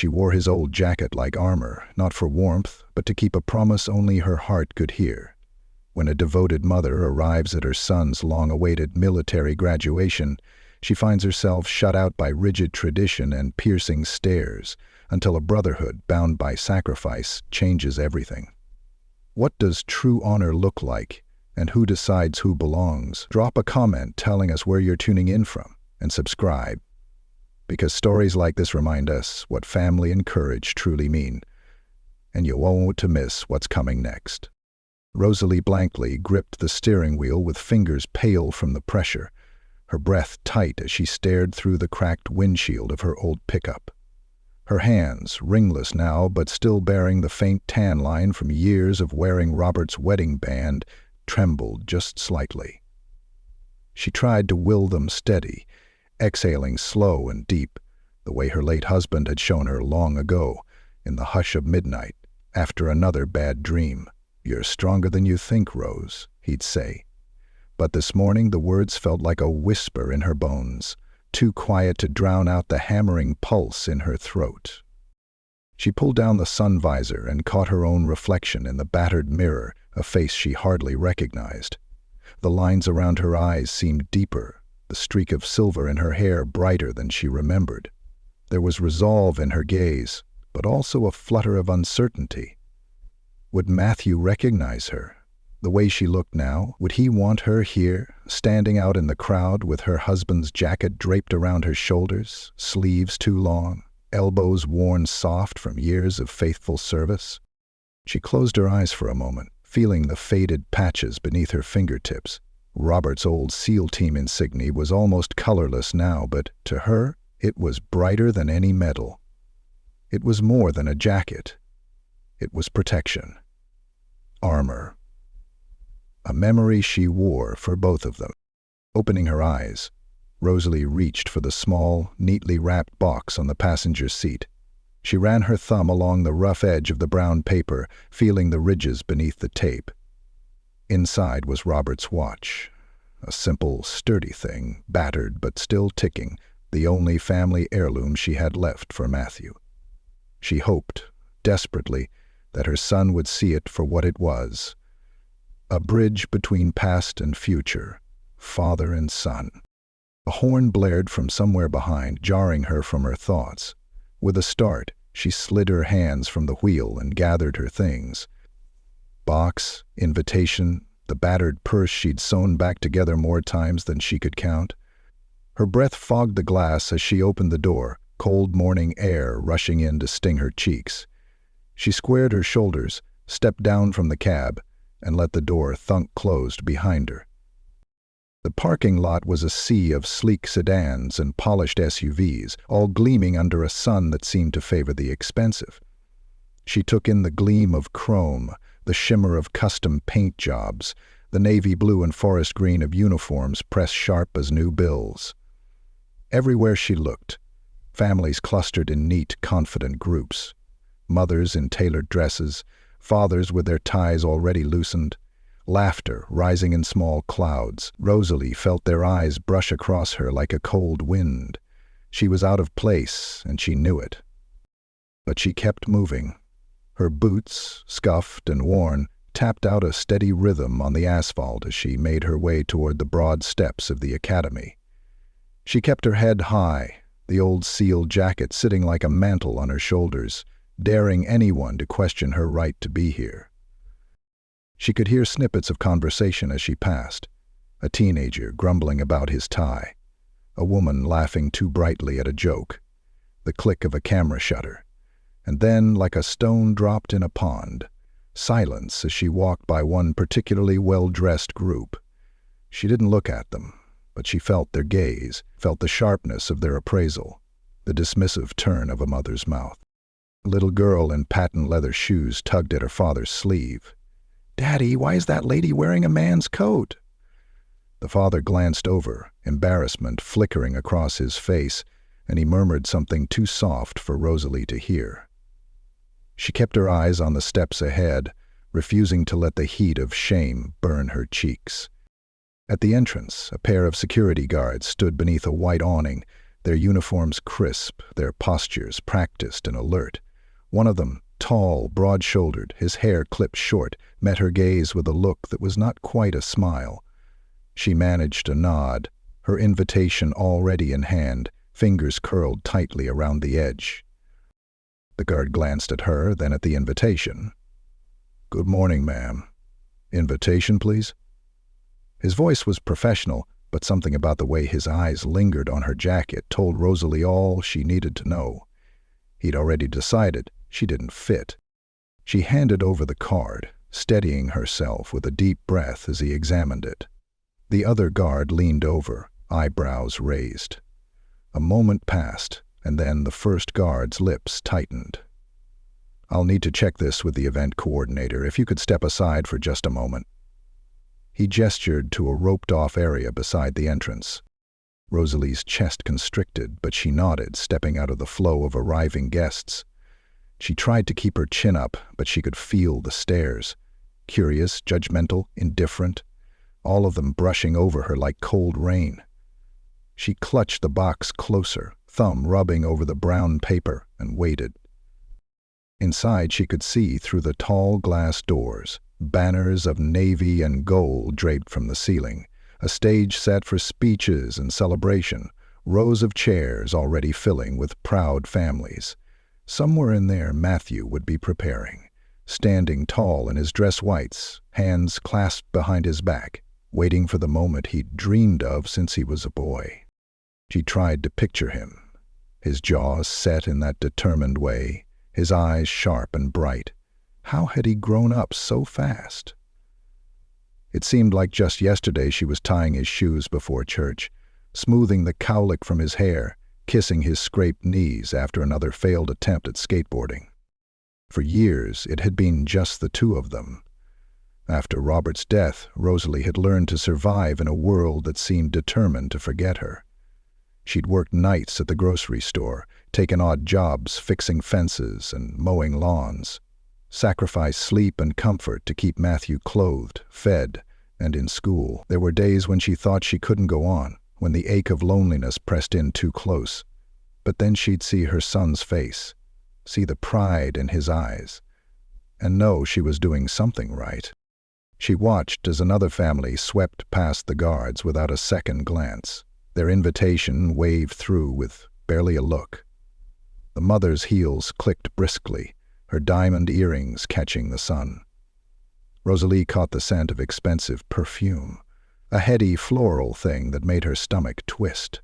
She wore his old jacket like armor, not for warmth, but to keep a promise only her heart could hear. When a devoted mother arrives at her son's long-awaited military graduation, she finds herself shut out by rigid tradition and piercing stares, until a brotherhood bound by sacrifice changes everything. What does true honor look like, and who decides who belongs? Drop a comment telling us where you're tuning in from, and subscribe. Because stories like this remind us what family and courage truly mean, and you won't want to miss what's coming next. Rosalie Blankley gripped the steering wheel with fingers pale from the pressure, her breath tight as she stared through the cracked windshield of her old pickup. Her hands, ringless now but still bearing the faint tan line from years of wearing Robert's wedding band, trembled just slightly. She tried to will them steady, exhaling slow and deep, the way her late husband had shown her long ago, in the hush of midnight, after another bad dream. "You're stronger than you think, Rose," he'd say. But this morning the words felt like a whisper in her bones, too quiet to drown out the hammering pulse in her throat. She pulled down the sun visor and caught her own reflection in the battered mirror, a face she hardly recognized. The lines around her eyes seemed deeper, the streak of silver in her hair brighter than she remembered. There was resolve in her gaze, but also a flutter of uncertainty. Would Matthew recognize her? The way she looked now, would he want her here, standing out in the crowd with her husband's jacket draped around her shoulders, sleeves too long, elbows worn soft from years of faithful service? She closed her eyes for a moment, feeling the faded patches beneath her fingertips. Robert's old SEAL team insignia was almost colorless now, but to her, it was brighter than any medal. It was more than a jacket. It was protection. Armor. A memory she wore for both of them. Opening her eyes, Rosalie reached for the small, neatly wrapped box on the passenger seat. She ran her thumb along the rough edge of the brown paper, feeling the ridges beneath the tape. Inside was Robert's watch. A simple, sturdy thing, battered but still ticking, the only family heirloom she had left for Matthew. She hoped, desperately, that her son would see it for what it was. A bridge between past and future, father and son. A horn blared from somewhere behind, jarring her from her thoughts. With a start, she slid her hands from the wheel and gathered her things. Box, invitation, the battered purse she'd sewn back together more times than she could count. Her breath fogged the glass as she opened the door, cold morning air rushing in to sting her cheeks. She squared her shoulders, stepped down from the cab, and let the door thunk closed behind her. The parking lot was a sea of sleek sedans and polished SUVs, all gleaming under a sun that seemed to favor the expensive. She took in the gleam of chrome, the shimmer of custom paint jobs, the navy blue and forest green of uniforms pressed sharp as new bills. Everywhere she looked, families clustered in neat, confident groups. Mothers in tailored dresses, fathers with their ties already loosened, laughter rising in small clouds. Rosalie felt their eyes brush across her like a cold wind. She was out of place, and she knew it. But she kept moving. Her boots, scuffed and worn, tapped out a steady rhythm on the asphalt as she made her way toward the broad steps of the academy. She kept her head high, the old SEAL jacket sitting like a mantle on her shoulders, daring anyone to question her right to be here. She could hear snippets of conversation as she passed, a teenager grumbling about his tie, a woman laughing too brightly at a joke, the click of a camera shutter, and then, like a stone dropped in a pond, silence as she walked by one particularly well-dressed group. She didn't look at them, but she felt their gaze, felt the sharpness of their appraisal, the dismissive turn of a mother's mouth. A little girl in patent leather shoes tugged at her father's sleeve. "Daddy, why is that lady wearing a man's coat?" The father glanced over, embarrassment flickering across his face, and he murmured something too soft for Rosalie to hear. She kept her eyes on the steps ahead, refusing to let the heat of shame burn her cheeks. At the entrance, a pair of security guards stood beneath a white awning, their uniforms crisp, their postures practiced and alert. One of them, tall, broad-shouldered, his hair clipped short, met her gaze with a look that was not quite a smile. She managed a nod, her invitation already in hand, fingers curled tightly around the edge. The guard glanced at her, then at the invitation. "Good morning, ma'am. Invitation, please?" His voice was professional, but something about the way his eyes lingered on her jacket told Rosalie all she needed to know. He'd already decided she didn't fit. She handed over the card, steadying herself with a deep breath as he examined it. The other guard leaned over, eyebrows raised. A moment passed, and then the first guard's lips tightened. "I'll need to check this with the event coordinator, if you could step aside for just a moment." He gestured to a roped-off area beside the entrance. Rosalie's chest constricted, but she nodded, stepping out of the flow of arriving guests. She tried to keep her chin up, but she could feel the stares. Curious, judgmental, indifferent, all of them brushing over her like cold rain. She clutched the box closer, thumb rubbing over the brown paper, and waited. Inside she could see through the tall glass doors, banners of navy and gold draped from the ceiling, a stage set for speeches and celebration, rows of chairs already filling with proud families. Somewhere in there Matthew would be preparing, standing tall in his dress whites, hands clasped behind his back, waiting for the moment he'd dreamed of since he was a boy. She tried to picture him, his jaws set in that determined way, his eyes sharp and bright. How had he grown up so fast? It seemed like just yesterday she was tying his shoes before church, smoothing the cowlick from his hair, kissing his scraped knees after another failed attempt at skateboarding. For years, it had been just the two of them. After Robert's death, Rosalie had learned to survive in a world that seemed determined to forget her. She'd worked nights at the grocery store, taken odd jobs fixing fences and mowing lawns, sacrificed sleep and comfort to keep Matthew clothed, fed, and in school. There were days when she thought she couldn't go on, when the ache of loneliness pressed in too close. But then she'd see her son's face, see the pride in his eyes, and know she was doing something right. She watched as another family swept past the guards without a second glance, their invitation waved through with barely a look. The mother's heels clicked briskly, her diamond earrings catching the sun. Rosalie caught the scent of expensive perfume, a heady floral thing that made her stomach twist.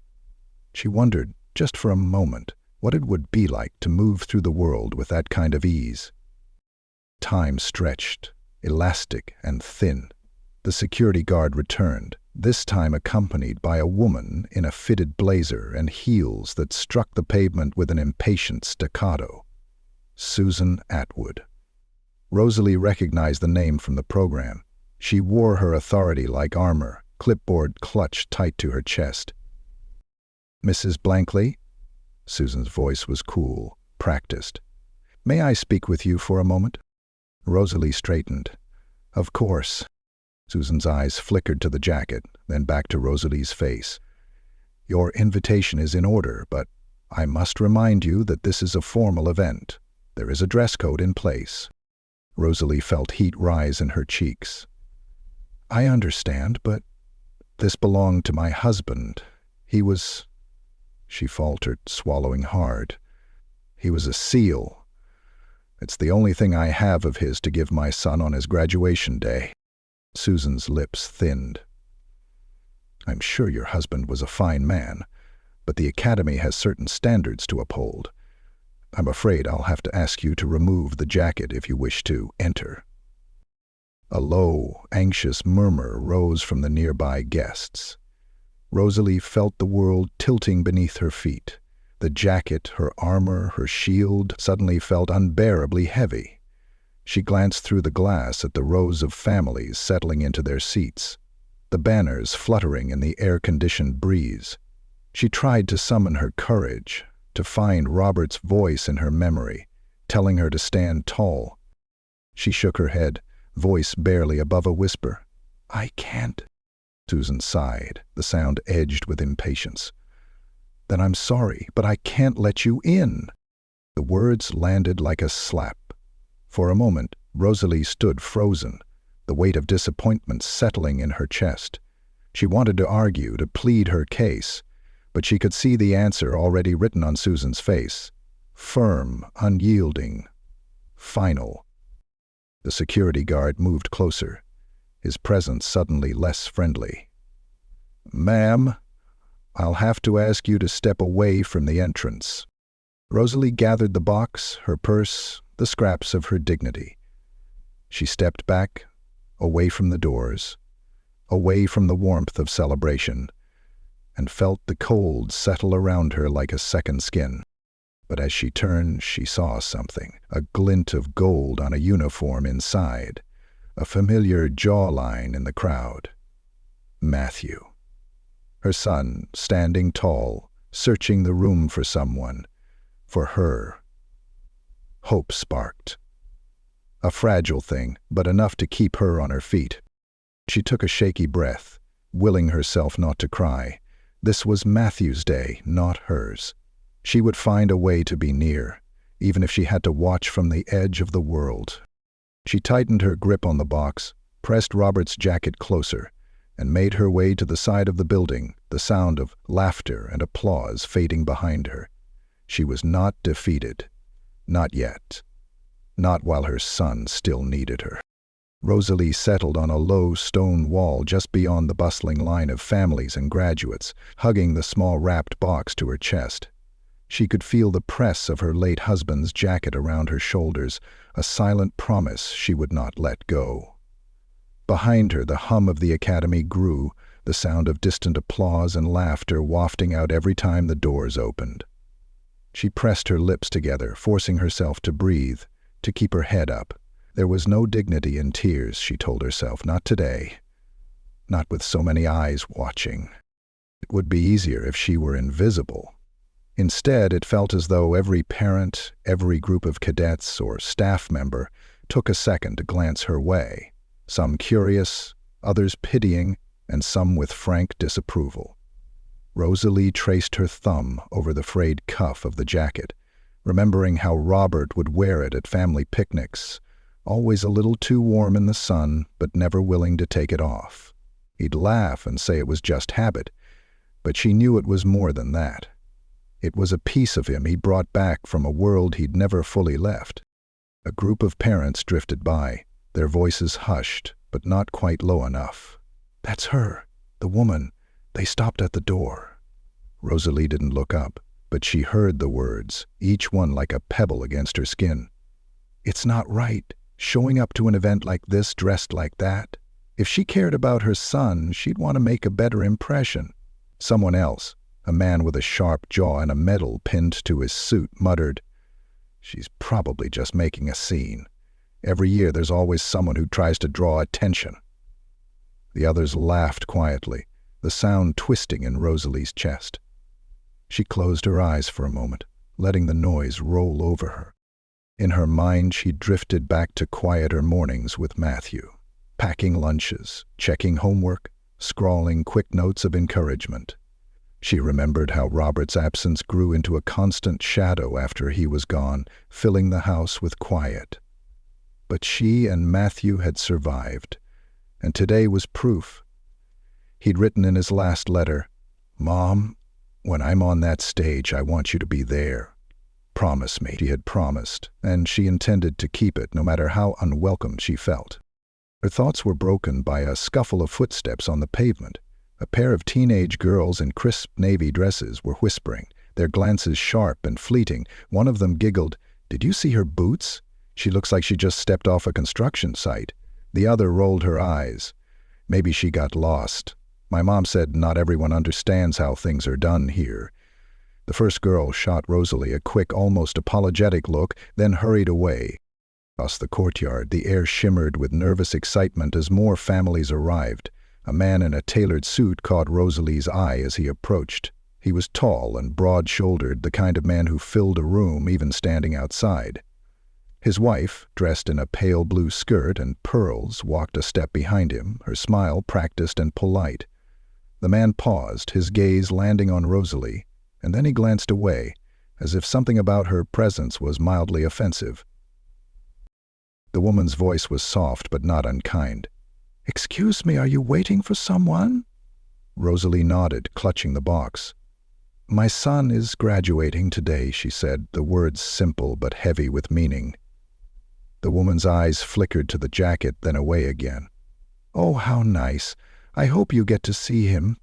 She wondered, just for a moment, what it would be like to move through the world with that kind of ease. Time stretched, elastic and thin. The security guard returned, this time accompanied by a woman in a fitted blazer and heels that struck the pavement with an impatient staccato. Susan Atwood. Rosalie recognized the name from the program. She wore her authority like armor, clipboard clutched tight to her chest. "Mrs. Blankley?" Susan's voice was cool, practiced. "May I speak with you for a moment?" Rosalie straightened. "Of course." Susan's eyes flickered to the jacket, then back to Rosalie's face. "Your invitation is in order, but I must remind you that this is a formal event. There is a dress code in place." Rosalie felt heat rise in her cheeks. "I understand, but this belonged to my husband. He was—" She faltered, swallowing hard. "He was a SEAL. It's the only thing I have of his to give my son on his graduation day." Susan's lips thinned. "I'm sure your husband was a fine man, but the academy has certain standards to uphold. I'm afraid I'll have to ask you to remove the jacket if you wish to enter." A low, anxious murmur rose from the nearby guests. Rosalie felt the world tilting beneath her feet. The jacket, her armor, her shield suddenly felt unbearably heavy. She glanced through the glass at the rows of families settling into their seats, the banners fluttering in the air-conditioned breeze. She tried to summon her courage, to find Robert's voice in her memory, telling her to stand tall. She shook her head, voice barely above a whisper. "I can't." Susan sighed, the sound edged with impatience. "Then I'm sorry, but I can't let you in." The words landed like a slap. For a moment, Rosalie stood frozen, the weight of disappointment settling in her chest. She wanted to argue, to plead her case, but she could see the answer already written on Susan's face. Firm, unyielding, final. The security guard moved closer, his presence suddenly less friendly. "Ma'am, I'll have to ask you to step away from the entrance." Rosalie gathered the box, her purse, the scraps of her dignity. She stepped back, away from the doors, away from the warmth of celebration, and felt the cold settle around her like a second skin. But as she turned, she saw something, a glint of gold on a uniform inside, a familiar jawline in the crowd. Matthew. Her son, standing tall, searching the room for someone, for her. Hope sparked. A fragile thing, but enough to keep her on her feet. She took a shaky breath, willing herself not to cry. This was Matthew's day, not hers. She would find a way to be near, even if she had to watch from the edge of the world. She tightened her grip on the box, pressed Robert's jacket closer, and made her way to the side of the building, the sound of laughter and applause fading behind her. She was not defeated. Not yet. Not while her son still needed her. Rosalie settled on a low stone wall just beyond the bustling line of families and graduates, hugging the small wrapped box to her chest. She could feel the press of her late husband's jacket around her shoulders, a silent promise she would not let go. Behind her, the hum of the academy grew, the sound of distant applause and laughter wafting out every time the doors opened. She pressed her lips together, forcing herself to breathe, to keep her head up. There was no dignity in tears, she told herself, not today. Not with so many eyes watching. It would be easier if she were invisible. Instead, it felt as though every parent, every group of cadets or staff member took a second to glance her way, some curious, others pitying, and some with frank disapproval. Rosalie traced her thumb over the frayed cuff of the jacket, remembering how Robert would wear it at family picnics, always a little too warm in the sun, but never willing to take it off. He'd laugh and say it was just habit, but she knew it was more than that. It was a piece of him he brought back from a world he'd never fully left. A group of parents drifted by, their voices hushed, but not quite low enough. "That's her, the woman. They stopped at the door." Rosalie didn't look up, but she heard the words, each one like a pebble against her skin. "It's not right, showing up to an event like this dressed like that. If she cared about her son, she'd want to make a better impression." Someone else, a man with a sharp jaw and a medal pinned to his suit, muttered, "She's probably just making a scene. Every year there's always someone who tries to draw attention." The others laughed quietly, the sound twisting in Rosalie's chest. She closed her eyes for a moment, letting the noise roll over her. In her mind, she drifted back to quieter mornings with Matthew, packing lunches, checking homework, scrawling quick notes of encouragement. She remembered how Robert's absence grew into a constant shadow after he was gone, filling the house with quiet. But she and Matthew had survived, and today was proof. He'd written in his last letter, "Mom, when I'm on that stage, I want you to be there. Promise me." She had promised, and she intended to keep it no matter how unwelcome she felt. Her thoughts were broken by a scuffle of footsteps on the pavement. A pair of teenage girls in crisp navy dresses were whispering, their glances sharp and fleeting. One of them giggled, "Did you see her boots? She looks like she just stepped off a construction site." The other rolled her eyes. "Maybe she got lost. My mom said not everyone understands how things are done here." The first girl shot Rosalie a quick, almost apologetic look, then hurried away. Across the courtyard, the air shimmered with nervous excitement as more families arrived. A man in a tailored suit caught Rosalie's eye as he approached. He was tall and broad-shouldered, the kind of man who filled a room even standing outside. His wife, dressed in a pale blue skirt and pearls, walked a step behind him, her smile practiced and polite. The man paused, his gaze landing on Rosalie, and then he glanced away, as if something about her presence was mildly offensive. The woman's voice was soft but not unkind. "Excuse me, are you waiting for someone?" Rosalie nodded, clutching the box. "My son is graduating today," she said, the words simple but heavy with meaning. The woman's eyes flickered to the jacket, then away again. "Oh, how nice. I hope you get to see him."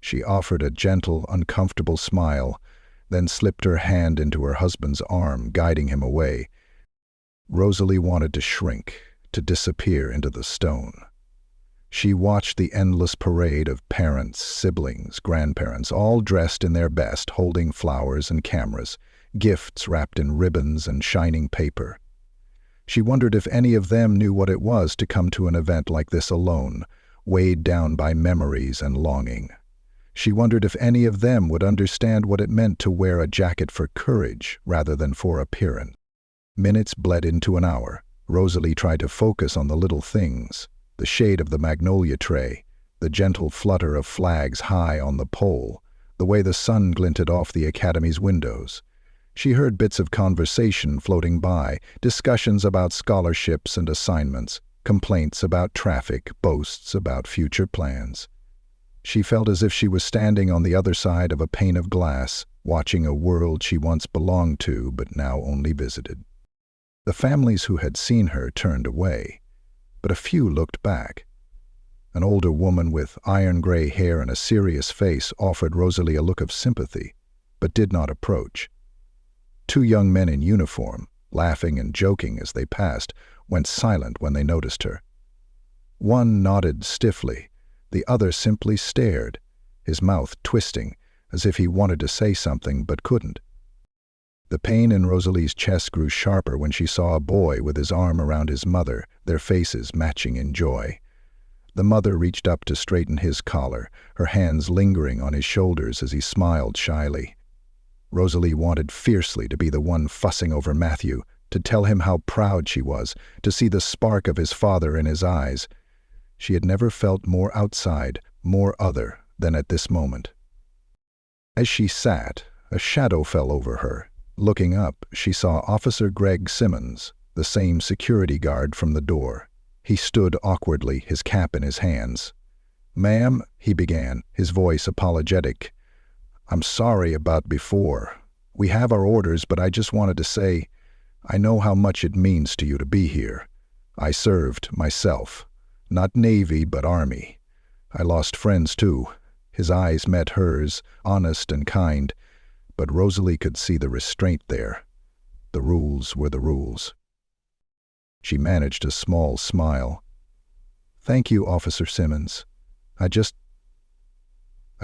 She offered a gentle, uncomfortable smile, then slipped her hand into her husband's arm, guiding him away. Rosalie wanted to shrink, to disappear into the stone. She watched the endless parade of parents, siblings, grandparents, all dressed in their best, holding flowers and cameras, gifts wrapped in ribbons and shining paper. She wondered if any of them knew what it was to come to an event like this alone, weighed down by memories and longing. She wondered if any of them would understand what it meant to wear a jacket for courage rather than for appearance. Minutes bled into an hour. Rosalie tried to focus on the little things, the shade of the magnolia tray, the gentle flutter of flags high on the pole, the way the sun glinted off the academy's windows. She heard bits of conversation floating by, discussions about scholarships and assignments, complaints about traffic, boasts about future plans. She felt as if she was standing on the other side of a pane of glass, watching a world she once belonged to but now only visited. The families who had seen her turned away, but a few looked back. An older woman with iron-gray hair and a serious face offered Rosalie a look of sympathy, but did not approach. Two young men in uniform, laughing and joking as they passed, went silent when they noticed her. One nodded stiffly, the other simply stared, his mouth twisting, as if he wanted to say something but couldn't. The pain in Rosalie's chest grew sharper when she saw a boy with his arm around his mother, their faces matching in joy. The mother reached up to straighten his collar, her hands lingering on his shoulders as he smiled shyly. Rosalie wanted fiercely to be the one fussing over Matthew, to tell him how proud she was, to see the spark of his father in his eyes. She had never felt more outside, more other, than at this moment. As she sat, a shadow fell over her. Looking up, she saw Officer Greg Simmons, the same security guard from the door. He stood awkwardly, his cap in his hands. "Ma'am," he began, his voice apologetic. "I'm sorry about before. We have our orders, but I just wanted to say, I know how much it means to you to be here. I served, myself. Not Navy, but Army. I lost friends, too." His eyes met hers, honest and kind, but Rosalie could see the restraint there. The rules were the rules. She managed a small smile. "Thank you, Officer Simmons. I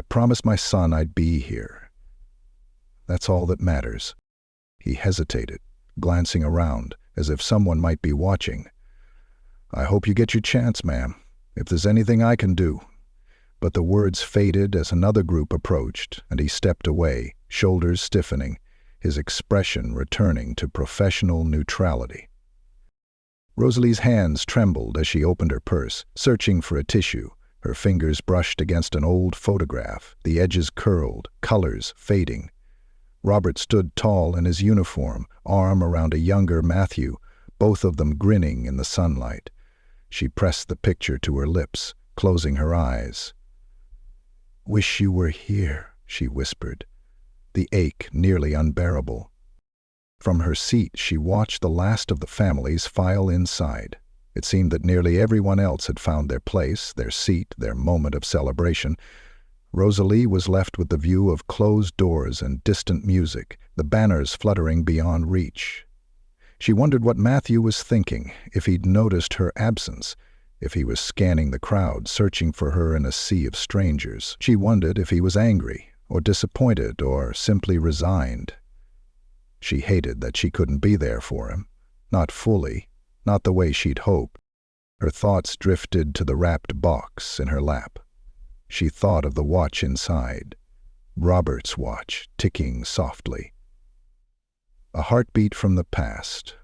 promised my son I'd be here. That's all that matters." He hesitated, glancing around, as if someone might be watching. "I hope you get your chance, ma'am, if there's anything I can do." But the words faded as another group approached, and he stepped away, shoulders stiffening, his expression returning to professional neutrality. Rosalie's hands trembled as she opened her purse, searching for a tissue. Her fingers brushed against an old photograph, the edges curled, colors fading. Robert stood tall in his uniform, arm around a younger Matthew, both of them grinning in the sunlight. She pressed the picture to her lips, closing her eyes. "Wish you were here," she whispered, the ache nearly unbearable. From her seat, she watched the last of the families file inside. It seemed that nearly everyone else had found their place, their seat, their moment of celebration. Rosalie was left with the view of closed doors and distant music, the banners fluttering beyond reach. She wondered what Matthew was thinking, if he'd noticed her absence, if he was scanning the crowd, searching for her in a sea of strangers. She wondered if he was angry, or disappointed, or simply resigned. She hated that she couldn't be there for him, not fully, not the way she'd hoped. Her thoughts drifted to the wrapped box in her lap. She thought of the watch inside, Robert's watch, ticking softly. A heartbeat from the past,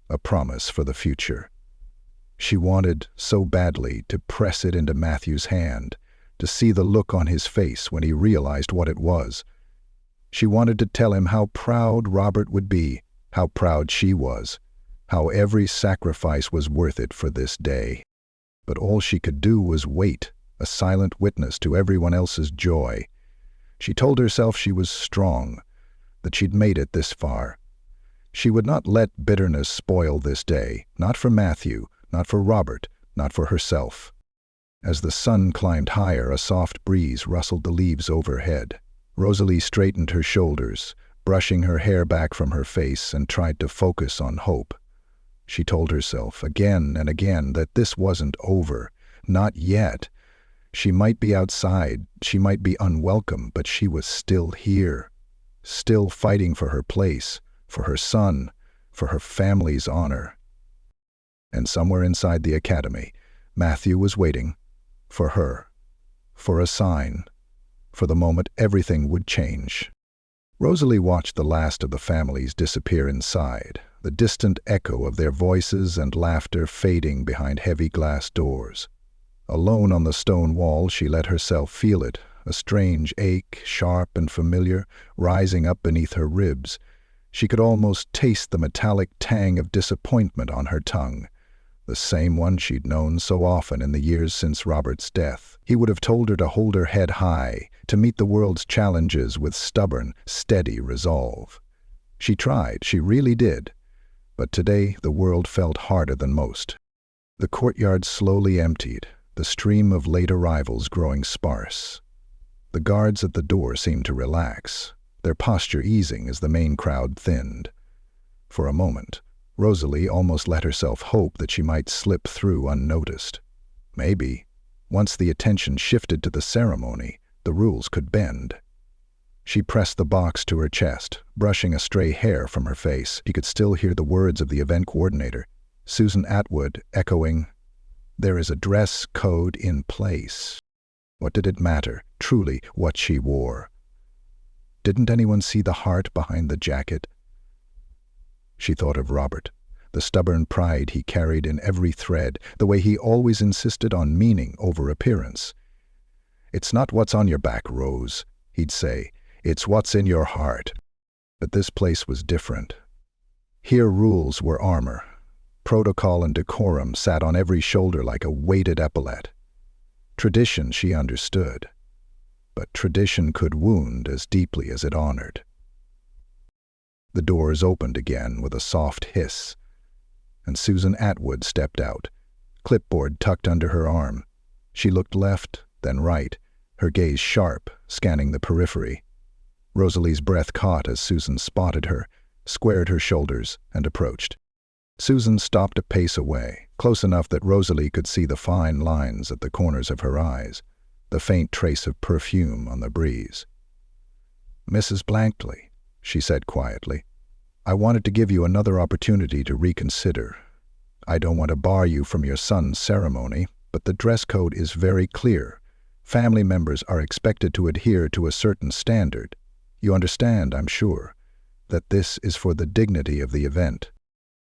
a promise for the future. She wanted so badly to press it into Matthew's hand, to see the look on his face when he realized what it was. She wanted to tell him how proud Robert would be, how proud she was, how every sacrifice was worth it for this day. But all she could do was wait, a silent witness to everyone else's joy. She told herself she was strong, that she'd made it this far. She would not let bitterness spoil this day, not for Matthew, not for Robert, not for herself. As the sun climbed higher, a soft breeze rustled the leaves overhead. Rosalie straightened her shoulders, brushing her hair back from her face, and tried to focus on hope. She told herself again and again that this wasn't over. Not yet. She might be outside, she might be unwelcome, but she was still here, still fighting for her place, for her son, for her family's honor. And somewhere inside the academy, Matthew was waiting for her, for a sign, for the moment everything would change. Rosalie watched the last of the families disappear inside, the distant echo of their voices and laughter fading behind heavy glass doors. Alone on the stone wall, she let herself feel it, a strange ache, sharp and familiar, rising up beneath her ribs. She could almost taste the metallic tang of disappointment on her tongue, the same one she'd known so often in the years since Robert's death. He would have told her to hold her head high, to meet the world's challenges with stubborn, steady resolve. She tried, she really did. But today the world felt harder than most. The courtyard slowly emptied, the stream of late arrivals growing sparse. The guards at the door seemed to relax, their posture easing as the main crowd thinned. For a moment, Rosalie almost let herself hope that she might slip through unnoticed. Maybe, once the attention shifted to the ceremony, the rules could bend. She pressed the box to her chest, brushing a stray hair from her face. She could still hear the words of the event coordinator, Susan Atwood, echoing, "There is a dress code in place." What did it matter, truly, what she wore? Didn't anyone see the heart behind the jacket? She thought of Robert, the stubborn pride he carried in every thread, the way he always insisted on meaning over appearance. "It's not what's on your back, Rose," he'd say. "It's what's in your heart." But this place was different. Here rules were armor. Protocol and decorum sat on every shoulder like a weighted epaulette. Tradition she understood, but tradition could wound as deeply as it honored. The doors opened again with a soft hiss, and Susan Atwood stepped out, clipboard tucked under her arm. She looked left, then right, her gaze sharp, scanning the periphery. Rosalie's breath caught as Susan spotted her, squared her shoulders, and approached. Susan stopped a pace away, close enough that Rosalie could see the fine lines at the corners of her eyes, the faint trace of perfume on the breeze. "Mrs. Blankley," she said quietly, "I wanted to give you another opportunity to reconsider. I don't want to bar you from your son's ceremony, but the dress code is very clear. Family members are expected to adhere to a certain standard. You understand, I'm sure, that this is for the dignity of the event."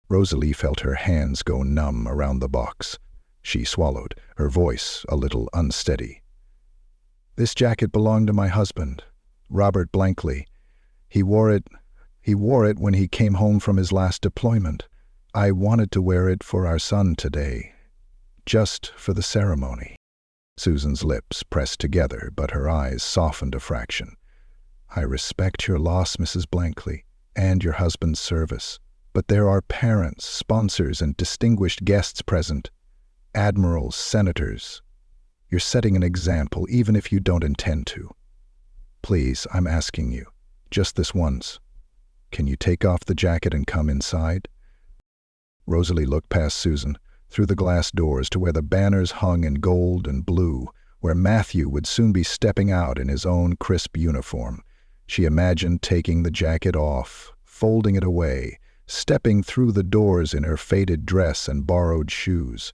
Rosalie felt her hands go numb around the box. She swallowed, her voice a little unsteady. "This jacket belonged to my husband, Robert Blankley. He wore it when he came home from his last deployment. I wanted to wear it for our son today, just for the ceremony." Susan's lips pressed together, but her eyes softened a fraction. "I respect your loss, Mrs. Blankley, and your husband's service. But there are parents, sponsors, and distinguished guests present. Admirals, senators. You're setting an example, even if you don't intend to. Please, I'm asking you, just this once. Can you take off the jacket and come inside?" Rosalie looked past Susan, through the glass doors to where the banners hung in gold and blue, where Matthew would soon be stepping out in his own crisp uniform. She imagined taking the jacket off, folding it away, stepping through the doors in her faded dress and borrowed shoes.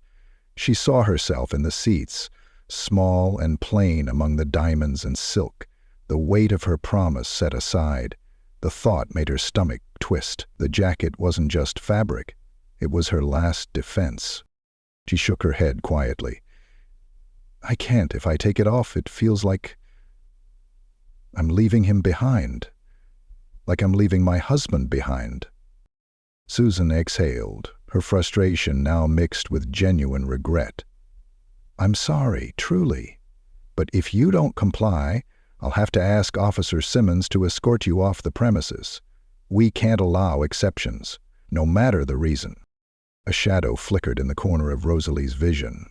She saw herself in the seats, small and plain among the diamonds and silk, the weight of her promise set aside. The thought made her stomach twist. The jacket wasn't just fabric. It was her last defense. She shook her head quietly. "I can't. If I take it off, it feels like I'm leaving him behind." like I'm leaving my husband behind." Susan exhaled, her frustration now mixed with genuine regret. "I'm sorry, truly. But if you don't comply, I'll have to ask Officer Simmons to escort you off the premises. We can't allow exceptions, no matter the reason." A shadow flickered in the corner of Rosalie's vision.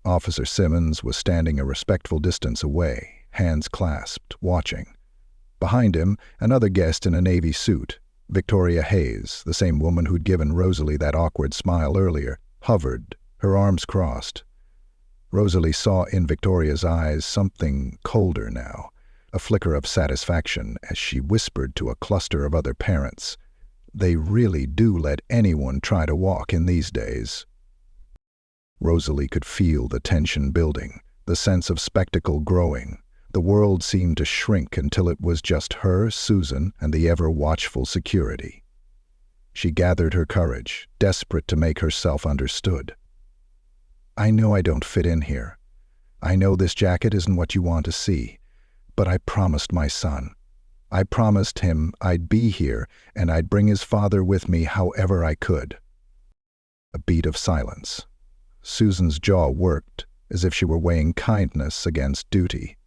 Officer Simmons was standing a respectful distance away, hands clasped, watching. Behind him, another guest in a navy suit, Victoria Hayes, the same woman who'd given Rosalie that awkward smile earlier, hovered, her arms crossed. Rosalie saw in Victoria's eyes something colder now, a flicker of satisfaction as she whispered to a cluster of other parents, "They really do let anyone try to walk in these days." Rosalie could feel the tension building, the sense of spectacle growing. The world seemed to shrink until it was just her, Susan, and the ever-watchful security. She gathered her courage, desperate to make herself understood. "I know I don't fit in here. I know this jacket isn't what you want to see. But I promised my son. I promised him I'd be here and I'd bring his father with me however I could." A beat of silence. Susan's jaw worked, as if she were weighing kindness against duty.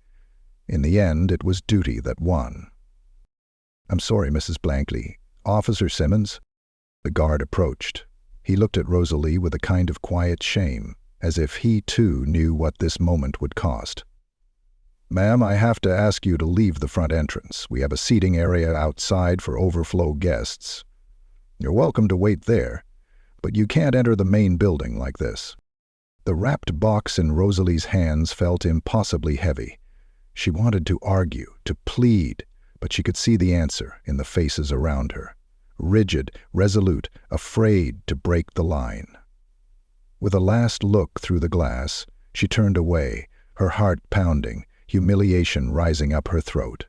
In the end, it was duty that won. "I'm sorry, Mrs. Blankley. Officer Simmons?" The guard approached. He looked at Rosalie with a kind of quiet shame, as if he too knew what this moment would cost. "Ma'am, I have to ask you to leave the front entrance. We have a seating area outside for overflow guests. You're welcome to wait there, but you can't enter the main building like this." The wrapped box in Rosalie's hands felt impossibly heavy. She wanted to argue, to plead, but she could see the answer in the faces around her. Rigid, resolute, afraid to break the line. With a last look through the glass, she turned away, her heart pounding, humiliation rising up her throat.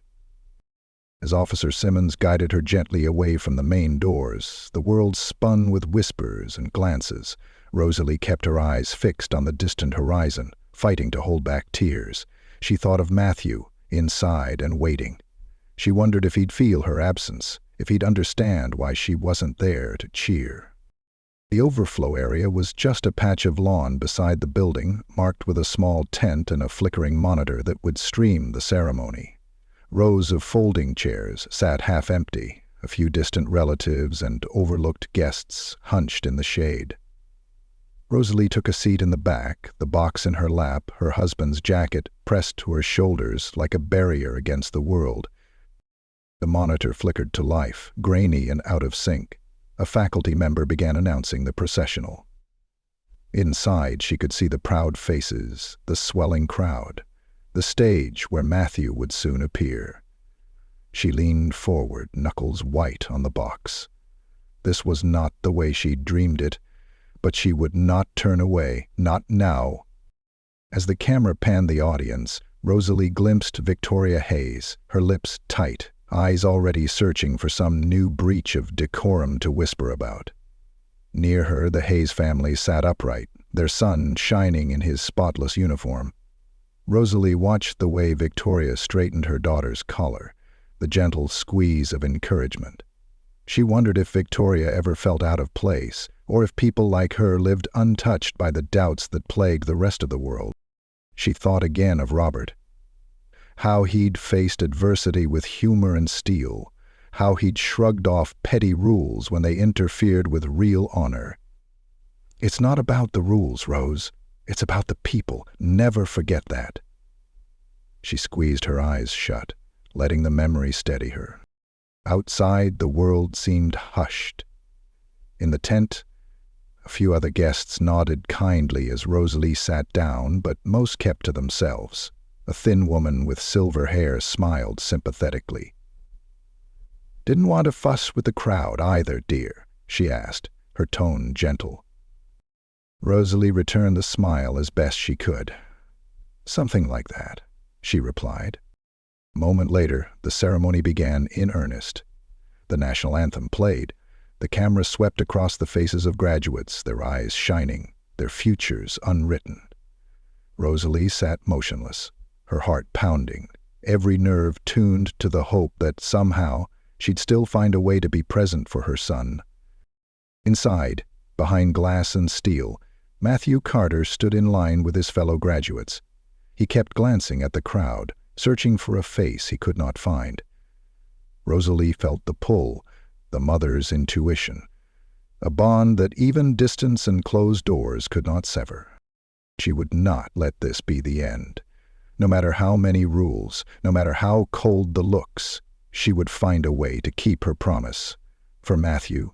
As Officer Simmons guided her gently away from the main doors, the world spun with whispers and glances. Rosalie kept her eyes fixed on the distant horizon, fighting to hold back tears. She thought of Matthew, inside and waiting. She wondered if he'd feel her absence, if he'd understand why she wasn't there to cheer. The overflow area was just a patch of lawn beside the building, marked with a small tent and a flickering monitor that would stream the ceremony. Rows of folding chairs sat half empty, a few distant relatives and overlooked guests hunched in the shade. Rosalie took a seat in the back, the box in her lap, her husband's jacket pressed to her shoulders like a barrier against the world. The monitor flickered to life, grainy and out of sync. A faculty member began announcing the processional. Inside, she could see the proud faces, the swelling crowd, the stage where Matthew would soon appear. She leaned forward, knuckles white on the box. This was not the way she'd dreamed it, but she would not turn away, not now. As the camera panned the audience, Rosalie glimpsed Victoria Hayes, her lips tight, eyes already searching for some new breach of decorum to whisper about. Near her, the Hayes family sat upright, their son shining in his spotless uniform. Rosalie watched the way Victoria straightened her daughter's collar, the gentle squeeze of encouragement. She wondered if Victoria ever felt out of place, or if people like her lived untouched by the doubts that plague the rest of the world. She thought again of Robert. How he'd faced adversity with humor and steel, how he'd shrugged off petty rules when they interfered with real honor. "It's not about the rules, Rose. It's about the people. Never forget that." She squeezed her eyes shut, letting the memory steady her. Outside, the world seemed hushed. In the tent, a few other guests nodded kindly as Rosalie sat down, but most kept to themselves. A thin woman with silver hair smiled sympathetically. "Didn't want to fuss with the crowd either, dear?" she asked, her tone gentle. Rosalie returned the smile as best she could. "Something like that," she replied. A moment later, the ceremony began in earnest. The national anthem played. The camera swept across the faces of graduates, their eyes shining, their futures unwritten. Rosalie sat motionless, her heart pounding, every nerve tuned to the hope that somehow, She'd still find a way to be present for her son. Inside, behind glass and steel, Matthew Carter stood in line with his fellow graduates. He kept glancing at the crowd, searching for a face he could not find. Rosalie felt the pull, the mother's intuition, a bond that even distance and closed doors could not sever. She would not let this be the end. No matter how many rules, no matter how cold the looks, she would find a way to keep her promise. For Matthew,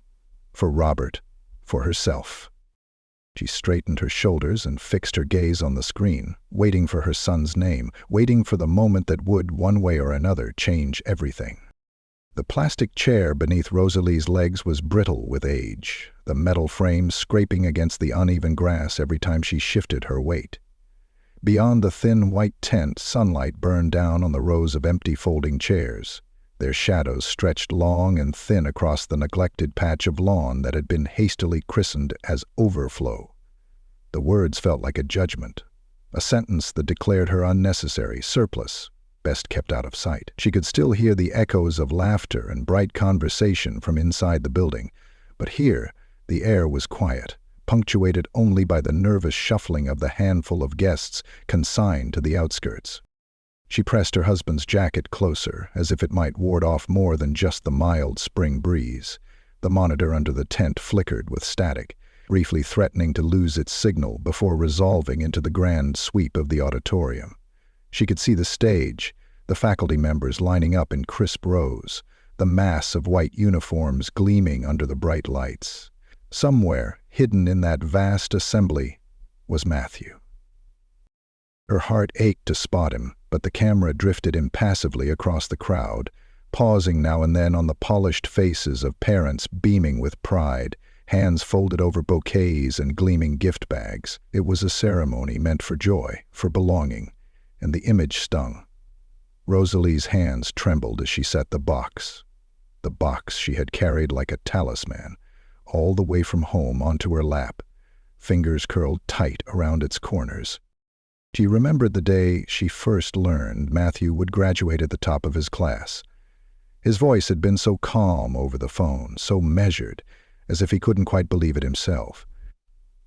for Robert, for herself. She straightened her shoulders and fixed her gaze on the screen, waiting for her son's name, waiting for the moment that would, one way or another, change everything. The plastic chair beneath Rosalie's legs was brittle with age, the metal frame scraping against the uneven grass every time she shifted her weight. Beyond the thin white tent, sunlight burned down on the rows of empty folding chairs. Their shadows stretched long and thin across the neglected patch of lawn that had been hastily christened as Overflow. The words felt like a judgment, a sentence that declared her unnecessary, surplus, best kept out of sight. She could still hear the echoes of laughter and bright conversation from inside the building, but here the air was quiet, punctuated only by the nervous shuffling of the handful of guests consigned to the outskirts. She pressed her husband's jacket closer, as if it might ward off more than just the mild spring breeze. The monitor under the tent flickered with static, briefly threatening to lose its signal before resolving into the grand sweep of the auditorium. She could see the stage, the faculty members lining up in crisp rows, the mass of white uniforms gleaming under the bright lights. Somewhere, hidden in that vast assembly, was Matthew. Her heart ached to spot him, but the camera drifted impassively across the crowd, pausing now and then on the polished faces of parents beaming with pride, hands folded over bouquets and gleaming gift bags. It was a ceremony meant for joy, for belonging, and the image stung. Rosalie's hands trembled as she set the box she had carried like a talisman, all the way from home onto her lap, fingers curled tight around its corners. She remembered the day she first learned Matthew would graduate at the top of his class. His voice had been so calm over the phone, so measured, as if he couldn't quite believe it himself.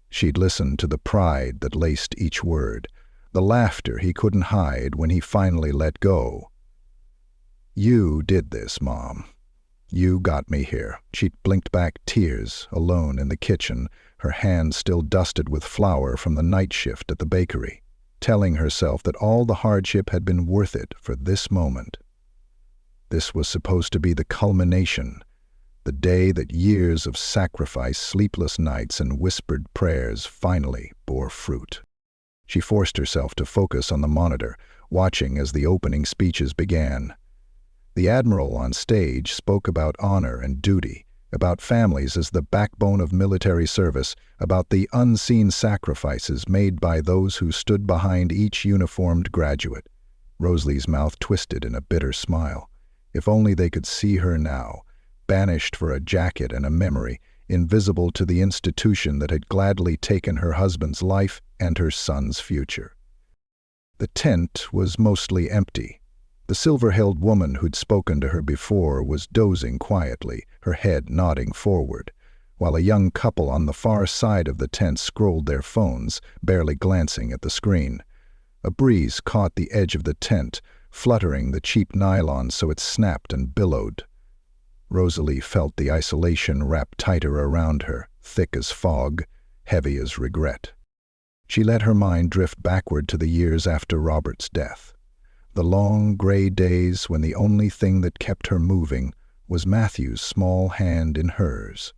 She'd listened to the pride that laced each word, the laughter he couldn't hide when he finally let go. "You did this, Mom. You got me here." She blinked back tears, alone in the kitchen, her hands still dusted with flour from the night shift at the bakery, telling herself that all the hardship had been worth it for this moment. This was supposed to be the culmination, the day that years of sacrifice, sleepless nights, and whispered prayers finally bore fruit. She forced herself to focus on the monitor, watching as the opening speeches began. The admiral on stage spoke about honor and duty, about families as the backbone of military service, about the unseen sacrifices made by those who stood behind each uniformed graduate. Rosalie's mouth twisted in a bitter smile. If only they could see her now, banished for a jacket and a memory, invisible to the institution that had gladly taken her husband's life and her son's future. The tent was mostly empty. The silver-haired woman who'd spoken to her before was dozing quietly, her head nodding forward, while a young couple on the far side of the tent scrolled their phones, barely glancing at the screen. A breeze caught the edge of the tent, fluttering the cheap nylon so it snapped and billowed. Rosalie felt the isolation wrap tighter around her, thick as fog, heavy as regret. She let her mind drift backward to the years after Robert's death. The long, gray days when the only thing that kept her moving was Matthew's small hand in hers.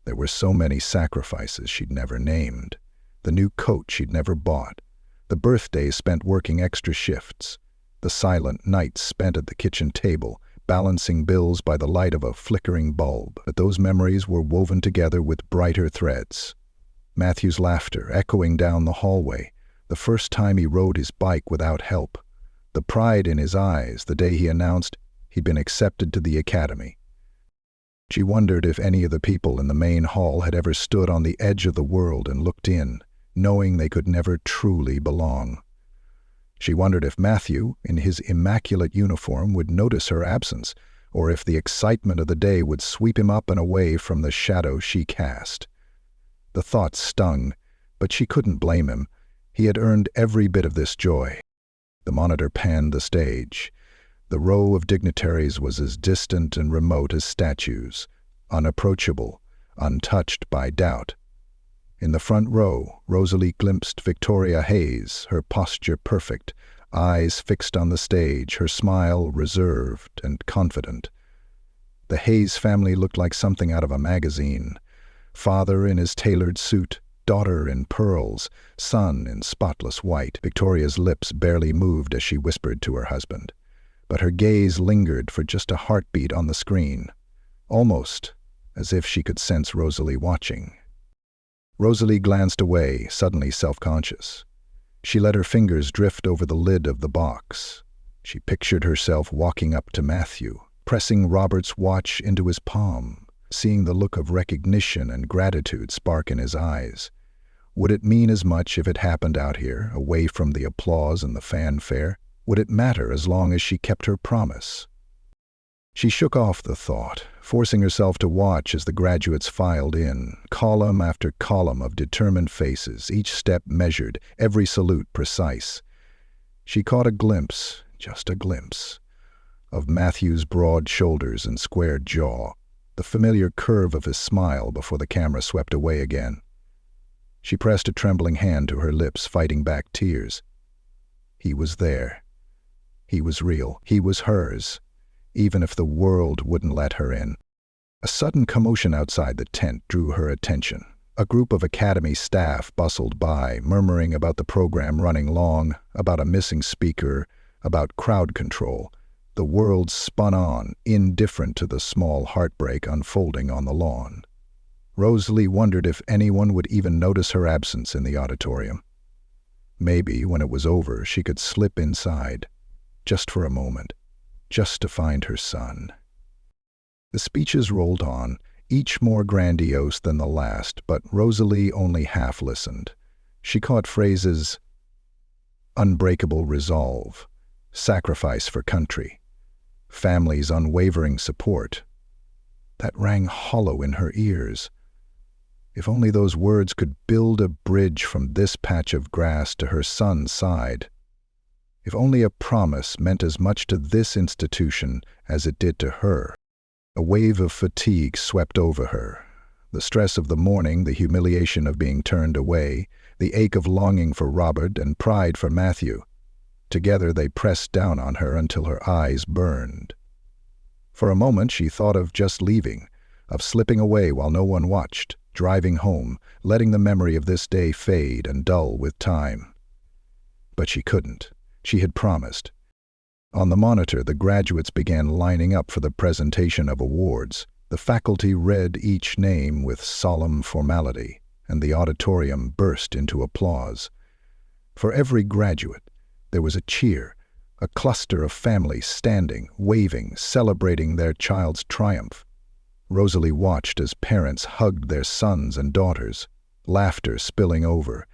There were so many sacrifices she'd never named. The new coat she'd never bought. The birthdays spent working extra shifts. The silent nights spent at the kitchen table, balancing bills by the light of a flickering bulb. But those memories were woven together with brighter threads. Matthew's laughter echoing down the hallway, the first time he rode his bike without help. The pride in his eyes the day he announced he'd been accepted to the academy. She wondered if any of the people in the main hall had ever stood on the edge of the world and looked in, knowing they could never truly belong. She wondered if Matthew, in his immaculate uniform, would notice her absence, or if the excitement of the day would sweep him up and away from the shadow she cast. The thought stung, but she couldn't blame him. He had earned every bit of this joy. The monitor panned the stage. The row of dignitaries was as distant and remote as statues, unapproachable, untouched by doubt. In the front row, Rosalie glimpsed Victoria Hayes, her posture perfect, eyes fixed on the stage, her smile reserved and confident. The Hayes family looked like something out of a magazine. Father in his tailored suit, daughter in pearls, son in spotless white. Victoria's lips barely moved as she whispered to her husband, but her gaze lingered for just a heartbeat on the screen, almost as if she could sense Rosalie watching. Rosalie glanced away, suddenly self-conscious. She let her fingers drift over the lid of the box. She pictured herself walking up to Matthew, pressing Robert's watch into his palm, seeing the look of recognition and gratitude spark in his eyes. Would it mean as much if it happened out here, away from the applause and the fanfare? Would it matter as long as she kept her promise? She shook off the thought, forcing herself to watch as the graduates filed in, column after column of determined faces, each step measured, every salute precise. She caught a glimpse, just a glimpse, of Matthew's broad shoulders and squared jaw, the familiar curve of his smile before the camera swept away again. She pressed a trembling hand to her lips, fighting back tears. He was there. He was real. He was hers, even if the world wouldn't let her in. A sudden commotion outside the tent drew her attention. A group of academy staff bustled by, murmuring about the program running long, about a missing speaker, about crowd control. The world spun on, indifferent to the small heartbreak unfolding on the lawn. Rosalie wondered if anyone would even notice her absence in the auditorium. Maybe, when it was over, she could slip inside, just for a moment, just to find her son. The speeches rolled on, each more grandiose than the last, but Rosalie only half listened. She caught phrases, unbreakable resolve, sacrifice for country, family's unwavering support. That rang hollow in her ears. If only those words could build a bridge from this patch of grass to her son's side. If only a promise meant as much to this institution as it did to her. A wave of fatigue swept over her. The stress of the morning, the humiliation of being turned away, the ache of longing for Robert and pride for Matthew. Together they pressed down on her until her eyes burned. For a moment she thought of just leaving, of slipping away while no one watched, driving home, letting the memory of this day fade and dull with time. But she couldn't. She had promised. On the monitor, the graduates began lining up for the presentation of awards. The faculty read each name with solemn formality, and the auditorium burst into applause. For every graduate, there was a cheer, a cluster of families standing, waving, celebrating their child's triumph. Rosalie watched as parents hugged their sons and daughters, laughter spilling over,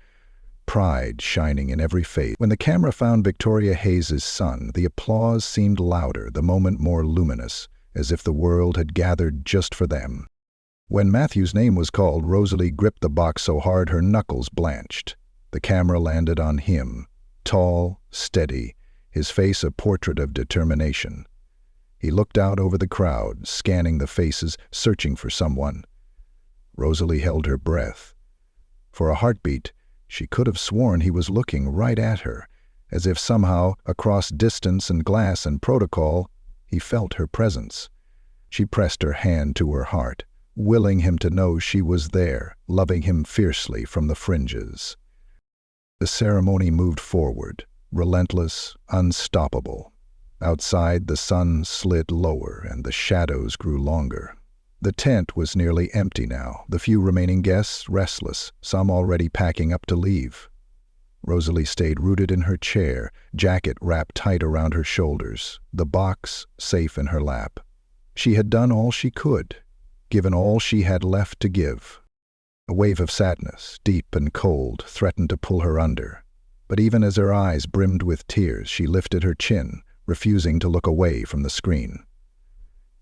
pride shining in every face. When the camera found Victoria Hayes' son, the applause seemed louder, the moment more luminous, as if the world had gathered just for them. When Matthew's name was called, Rosalie gripped the box so hard her knuckles blanched. The camera landed on him, tall, steady, his face a portrait of determination. He looked out over the crowd, scanning the faces, searching for someone. Rosalie held her breath. For a heartbeat, she could have sworn he was looking right at her, as if somehow, across distance and glass and protocol, he felt her presence. She pressed her hand to her heart, willing him to know she was there, loving him fiercely from the fringes. The ceremony moved forward, relentless, unstoppable. Outside, the sun slid lower and the shadows grew longer. The tent was nearly empty now, the few remaining guests restless, some already packing up to leave. Rosalie stayed rooted in her chair, jacket wrapped tight around her shoulders, the box safe in her lap. She had done all she could, given all she had left to give. A wave of sadness, deep and cold, threatened to pull her under. But even as her eyes brimmed with tears, she lifted her chin, refusing to look away from the screen.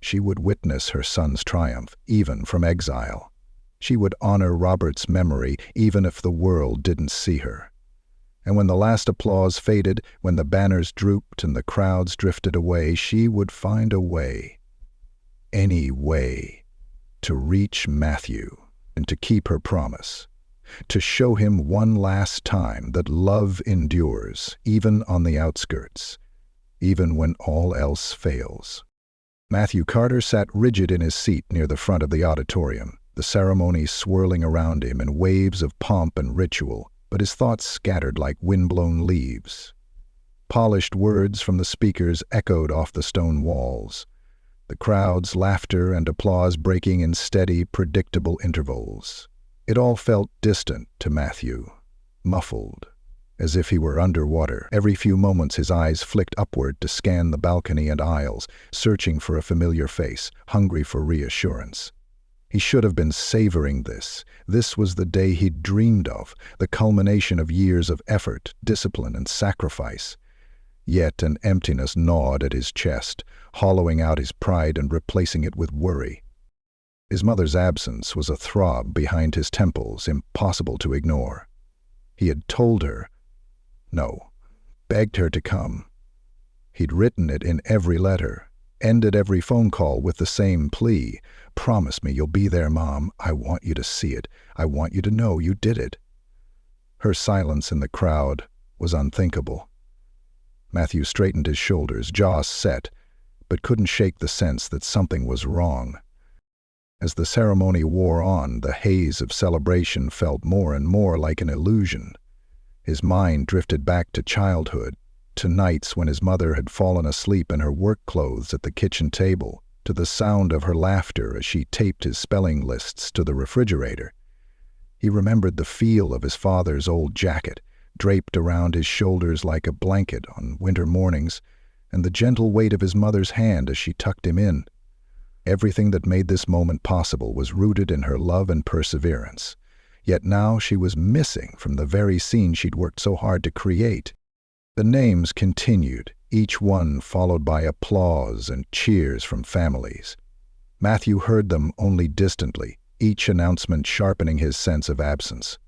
She would witness her son's triumph, even from exile. She would honor Robert's memory, even if the world didn't see her. And when the last applause faded, when the banners drooped and the crowds drifted away, she would find a way, any way, to reach Matthew and to keep her promise, to show him one last time that love endures, even on the outskirts, even when all else fails. Matthew Carter sat rigid in his seat near the front of the auditorium, the ceremony swirling around him in waves of pomp and ritual, but his thoughts scattered like wind-blown leaves. Polished words from the speakers echoed off the stone walls, the crowd's laughter and applause breaking in steady, predictable intervals. It all felt distant to Matthew, muffled, as if he were underwater. Every few moments his eyes flicked upward to scan the balcony and aisles, searching for a familiar face, hungry for reassurance. He should have been savoring this. This was the day he'd dreamed of, the culmination of years of effort, discipline, and sacrifice. Yet an emptiness gnawed at his chest, hollowing out his pride and replacing it with worry. His mother's absence was a throb behind his temples, impossible to ignore. He had told her, no, begged her to come. He'd written it in every letter, ended every phone call with the same plea. Promise me you'll be there, Mom. I want you to see it. I want you to know you did it. Her silence in the crowd was unthinkable. Matthew straightened his shoulders, jaw set, but couldn't shake the sense that something was wrong. As the ceremony wore on, the haze of celebration felt more and more like an illusion. His mind drifted back to childhood, to nights when his mother had fallen asleep in her work clothes at the kitchen table, to the sound of her laughter as she taped his spelling lists to the refrigerator. He remembered the feel of his father's old jacket, draped around his shoulders like a blanket on winter mornings, and the gentle weight of his mother's hand as she tucked him in. Everything that made this moment possible was rooted in her love and perseverance. Yet now she was missing from the very scene she'd worked so hard to create. The names continued, each one followed by applause and cheers from families. Matthew heard them only distantly, each announcement sharpening his sense of absence.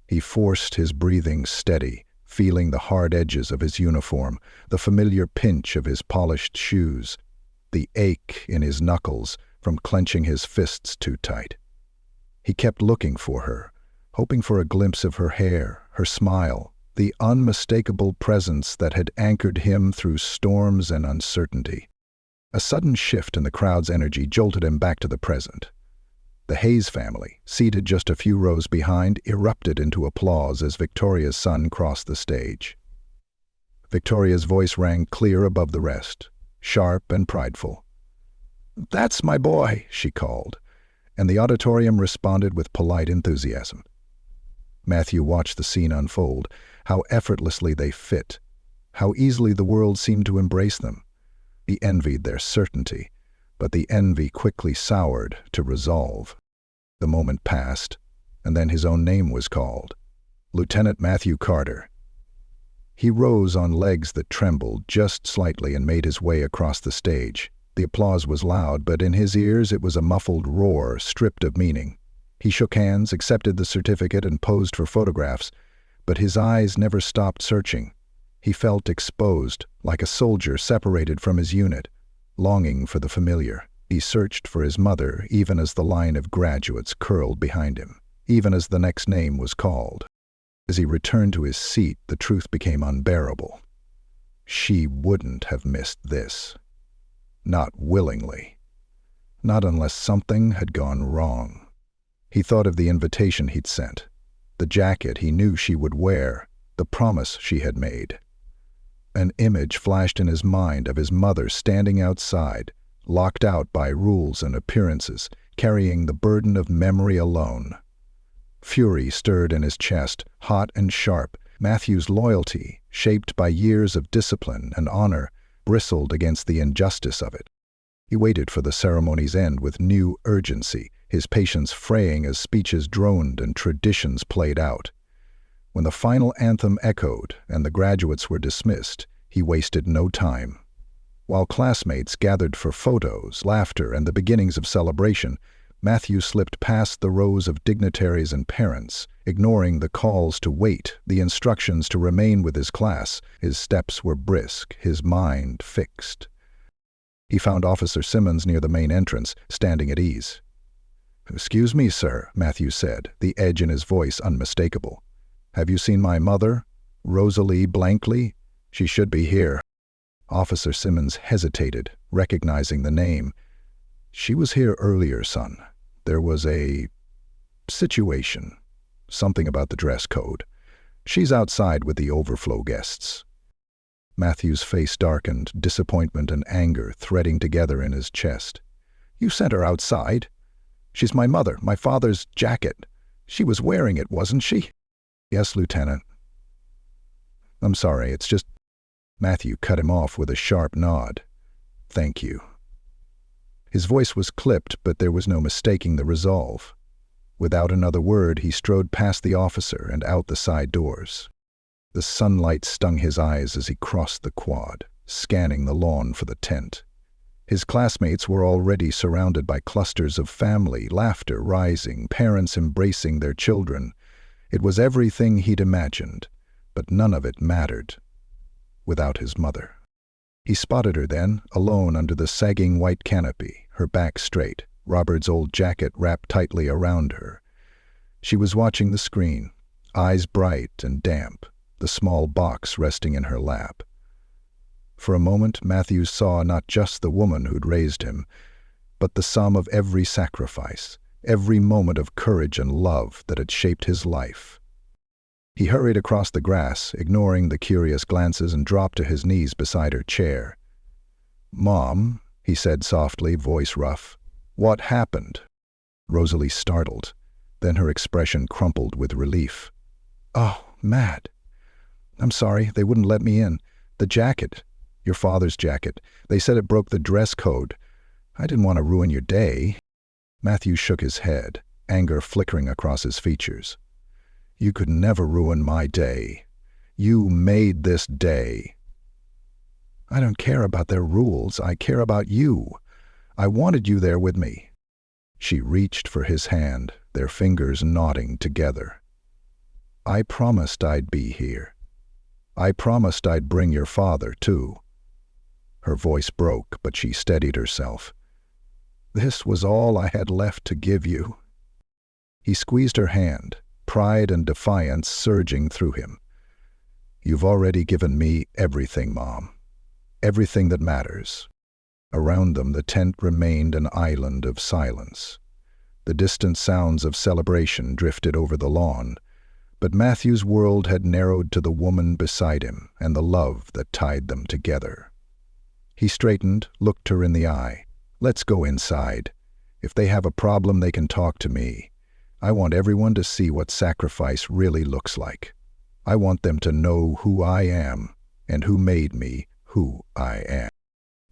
He forced his breathing steady, feeling the hard edges of his uniform, the familiar pinch of his polished shoes, the ache in his knuckles from clenching his fists too tight. He kept looking for her, hoping for a glimpse of her hair, her smile, the unmistakable presence that had anchored him through storms and uncertainty. A sudden shift in the crowd's energy jolted him back to the present. The Hayes family, seated just a few rows behind, erupted into applause as Victoria's son crossed the stage. Victoria's voice rang clear above the rest, sharp and prideful. "That's my boy," she called, and the auditorium responded with polite enthusiasm. Matthew watched the scene unfold, how effortlessly they fit, how easily the world seemed to embrace them. He envied their certainty, but the envy quickly soured to resolve. The moment passed, and then his own name was called. Lieutenant Matthew Carter. He rose on legs that trembled just slightly and made his way across the stage. The applause was loud, but in his ears it was a muffled roar, stripped of meaning. He shook hands, accepted the certificate, and posed for photographs, but his eyes never stopped searching. He felt exposed, like a soldier separated from his unit, longing for the familiar. He searched for his mother, even as the line of graduates curled behind him, even as the next name was called. As he returned to his seat, the truth became unbearable. She wouldn't have missed this. Not willingly. Not unless something had gone wrong. He thought of the invitation he'd sent, the jacket he knew she would wear, the promise she had made. An image flashed in his mind of his mother standing outside, locked out by rules and appearances, carrying the burden of memory alone. Fury stirred in his chest, hot and sharp. Matthew's loyalty, shaped by years of discipline and honor, bristled against the injustice of it. He waited for the ceremony's end with new urgency, his patience fraying as speeches droned and traditions played out. When the final anthem echoed and the graduates were dismissed, he wasted no time. While classmates gathered for photos, laughter, and the beginnings of celebration, Matthew slipped past the rows of dignitaries and parents, ignoring the calls to wait, the instructions to remain with his class. His steps were brisk, his mind fixed. He found Officer Simmons near the main entrance, standing at ease. "Excuse me, sir," Matthew said, the edge in his voice unmistakable. "Have you seen my mother, Rosalie Blankley? She should be here." Officer Simmons hesitated, recognizing the name. "She was here earlier, son. There was a situation. Something about the dress code. She's outside with the overflow guests." Matthew's face darkened, disappointment and anger threading together in his chest. "You sent her outside? She's my mother, my father's jacket. She was wearing it, wasn't she?" "Yes, Lieutenant." "I'm sorry, it's just—" Matthew cut him off with a sharp nod. "Thank you." His voice was clipped, but there was no mistaking the resolve. Without another word, he strode past the officer and out the side doors. The sunlight stung his eyes as he crossed the quad, scanning the lawn for the tent. His classmates were already surrounded by clusters of family, laughter rising, parents embracing their children. It was everything he'd imagined, but none of it mattered without his mother. He spotted her then, alone under the sagging white canopy, her back straight, Robert's old jacket wrapped tightly around her. She was watching the screen, eyes bright and damp, the small box resting in her lap. For a moment, Matthew saw not just the woman who'd raised him, but the sum of every sacrifice, every moment of courage and love that had shaped his life. He hurried across the grass, ignoring the curious glances, and dropped to his knees beside her chair. "Mom," he said softly, voice rough, "what happened?" Rosalie startled. Then her expression crumpled with relief. "Oh, Matt. I'm sorry, they wouldn't let me in. The jacket. Your father's jacket. They said it broke the dress code. I didn't want to ruin your day." Matthew shook his head, anger flickering across his features. "You could never ruin my day. You made this day." "I don't care about their rules. I care about you. I wanted you there with me." She reached for his hand, their fingers knotting together. "I promised I'd be here. I promised I'd bring your father, too." Her voice broke, but she steadied herself. "This was all I had left to give you." He squeezed her hand, pride and defiance surging through him. "You've already given me everything, Mom. Everything that matters." Around them, the tent remained an island of silence. The distant sounds of celebration drifted over the lawn, but Matthew's world had narrowed to the woman beside him and the love that tied them together. He straightened, looked her in the eye. "Let's go inside. If they have a problem, they can talk to me. I want everyone to see what sacrifice really looks like. I want them to know who I am and who made me who I am."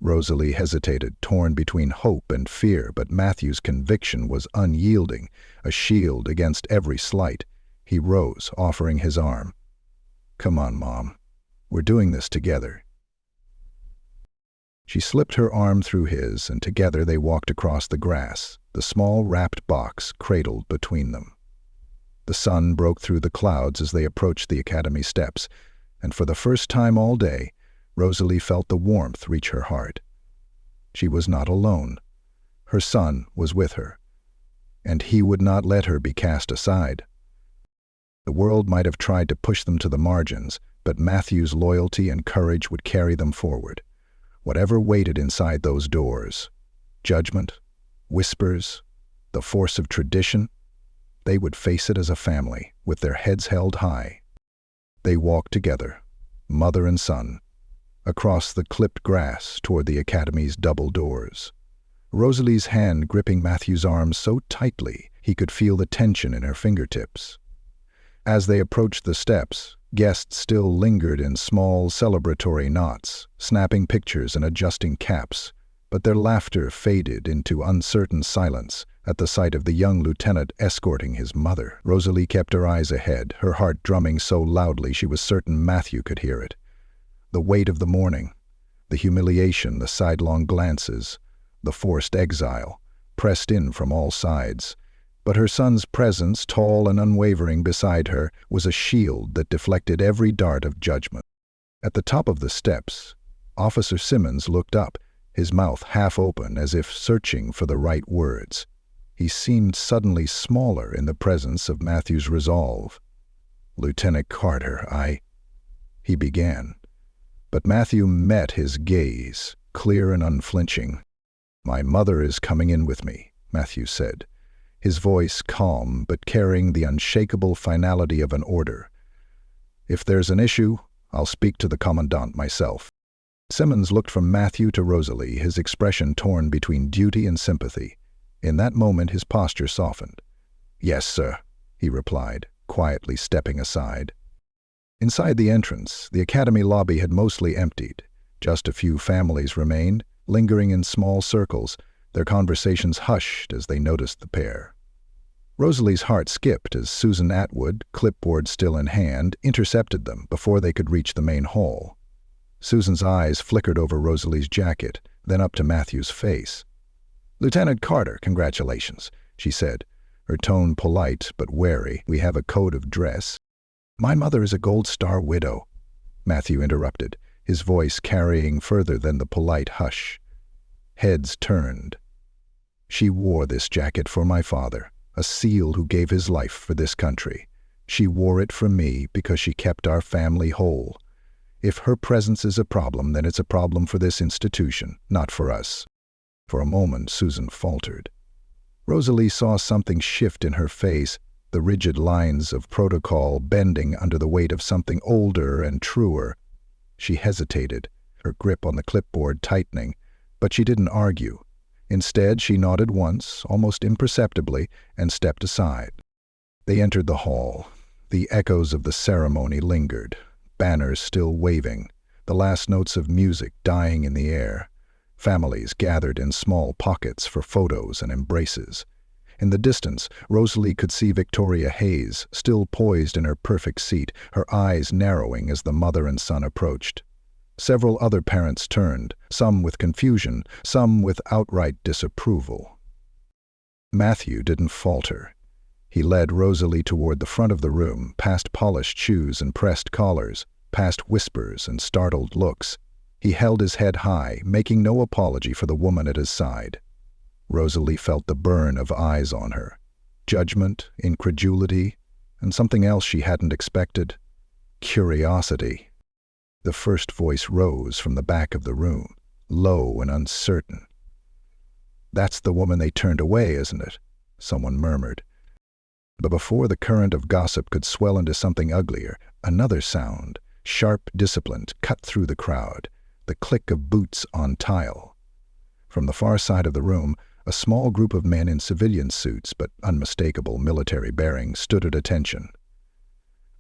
Rosalie hesitated, torn between hope and fear, but Matthew's conviction was unyielding, a shield against every slight. He rose, offering his arm. "Come on, Mom. We're doing this together." She slipped her arm through his, and together they walked across the grass, the small wrapped box cradled between them. The sun broke through the clouds as they approached the academy steps, and for the first time all day, Rosalie felt the warmth reach her heart. She was not alone. Her son was with her, and he would not let her be cast aside. The world might have tried to push them to the margins, but Matthew's loyalty and courage would carry them forward. Whatever waited inside those doors, judgment, whispers, the force of tradition, they would face it as a family, with their heads held high. They walked together, mother and son, across the clipped grass toward the academy's double doors. Rosalie's hand gripping Matthew's arm so tightly he could feel the tension in her fingertips. As they approached the steps, guests still lingered in small celebratory knots, snapping pictures and adjusting caps, but their laughter faded into uncertain silence at the sight of the young lieutenant escorting his mother. Rosalie kept her eyes ahead, her heart drumming so loudly she was certain Matthew could hear it. The weight of the morning, The humiliation, the sidelong glances, the forced exile, pressed in from all sides. But her son's presence, tall and unwavering beside her, was a shield that deflected every dart of judgment. At the top of the steps, Officer Simmons looked up, his mouth half open as if searching for the right words. He seemed suddenly smaller in the presence of Matthew's resolve. "Lieutenant Carter, he began. But Matthew met his gaze, clear and unflinching. "My mother is coming in with me," Matthew said, his voice calm but carrying the unshakable finality of an order. "If there's an issue, I'll speak to the commandant myself." Simmons looked from Matthew to Rosalie, his expression torn between duty and sympathy. In that moment his posture softened. "Yes, sir," he replied, quietly stepping aside. Inside the entrance, the academy lobby had mostly emptied. Just a few families remained, lingering in small circles, their conversations hushed as they noticed the pair. Rosalie's heart skipped as Susan Atwood, clipboard still in hand, intercepted them before they could reach the main hall. Susan's eyes flickered over Rosalie's jacket, then up to Matthew's face. "Lieutenant Carter, congratulations," she said, her tone polite but wary. "We have a code of dress." "My mother is a Gold Star widow," Matthew interrupted, his voice carrying further than the polite hush. Heads turned. "She wore this jacket for my father, a SEAL who gave his life for this country. She wore it for me because she kept our family whole. If her presence is a problem, then it's a problem for this institution, not for us." For a moment, Susan faltered. Rosalie saw something shift in her face, the rigid lines of protocol bending under the weight of something older and truer. She hesitated, her grip on the clipboard tightening, but she didn't argue. Instead, she nodded once, almost imperceptibly, and stepped aside. They entered the hall. The echoes of the ceremony lingered, banners still waving, the last notes of music dying in the air. Families gathered in small pockets for photos and embraces. In the distance, Rosalie could see Victoria Hayes, still poised in her perfect seat, her eyes narrowing as the mother and son approached. Several other parents turned, some with confusion, some with outright disapproval. Matthew didn't falter. He led Rosalie toward the front of the room, past polished shoes and pressed collars, past whispers and startled looks. He held his head high, making no apology for the woman at his side. Rosalie felt the burn of eyes on her. Judgment, incredulity, and something else she hadn't expected. Curiosity. The first voice rose from the back of the room, low and uncertain. "That's the woman they turned away, isn't it?" someone murmured. But before the current of gossip could swell into something uglier, another sound, sharp, disciplined, cut through the crowd, the click of boots on tile. From the far side of the room, a small group of men in civilian suits but unmistakable military bearing stood at attention.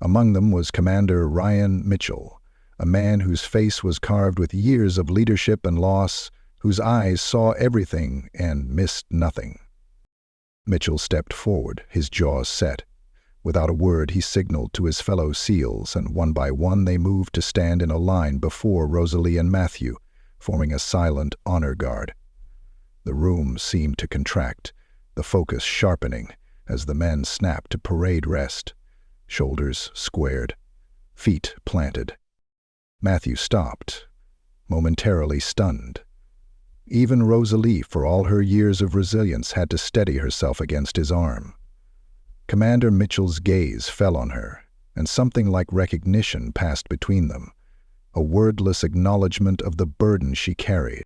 Among them was Commander Ryan Mitchell, a man whose face was carved with years of leadership and loss, whose eyes saw everything and missed nothing. Mitchell stepped forward, his jaws set. Without a word, he signaled to his fellow SEALs, and one by one they moved to stand in a line before Rosalie and Matthew, forming a silent honor guard. The room seemed to contract, the focus sharpening as the men snapped to parade rest, shoulders squared, feet planted. Matthew stopped, momentarily stunned. Even Rosalie, for all her years of resilience, had to steady herself against his arm. Commander Mitchell's gaze fell on her, and something like recognition passed between them, a wordless acknowledgement of the burden she carried.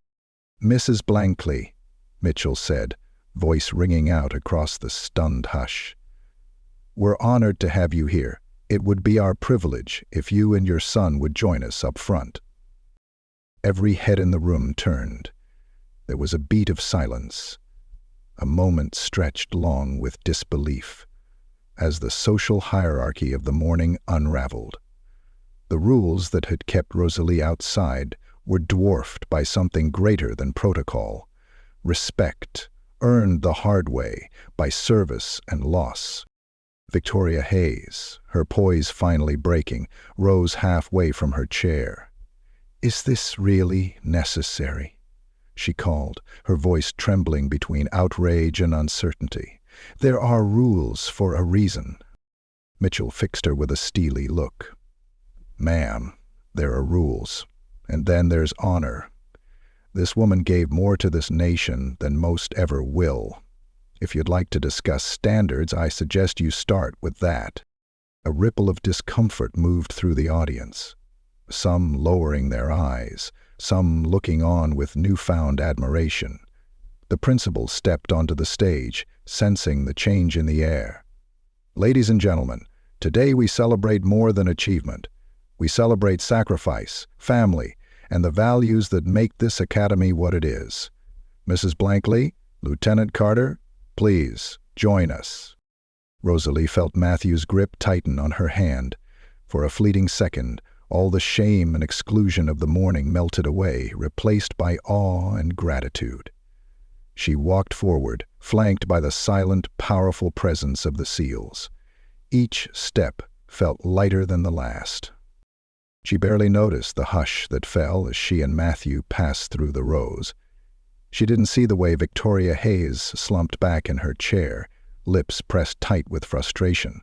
"Mrs. Blankley," Mitchell said, voice ringing out across the stunned hush. "We're honored to have you here. It would be our privilege if you and your son would join us up front." Every head in the room turned. There was a beat of silence, a moment stretched long with disbelief, as the social hierarchy of the morning unraveled. The rules that had kept Rosalie outside were dwarfed by something greater than protocol. Respect, earned the hard way by service and loss. Victoria Hayes, her poise finally breaking, rose halfway from her chair. "Is this really necessary?" she called, her voice trembling between outrage and uncertainty. "There are rules for a reason." Mitchell fixed her with a steely look. "Ma'am, there are rules. And then there's honor. This woman gave more to this nation than most ever will. If you'd like to discuss standards, I suggest you start with that." A ripple of discomfort moved through the audience, some lowering their eyes, some looking on with newfound admiration. The principal stepped onto the stage, sensing the change in the air. "Ladies and gentlemen, today we celebrate more than achievement. We celebrate sacrifice, family, and the values that make this academy what it is. Mrs. Blankley, Lieutenant Carter, please join us." Rosalie felt Matthew's grip tighten on her hand. For a fleeting second, all the shame and exclusion of the morning melted away, replaced by awe and gratitude. She walked forward, flanked by the silent, powerful presence of the SEALs. Each step felt lighter than the last. She barely noticed the hush that fell as she and Matthew passed through the rows. She didn't see the way Victoria Hayes slumped back in her chair, lips pressed tight with frustration.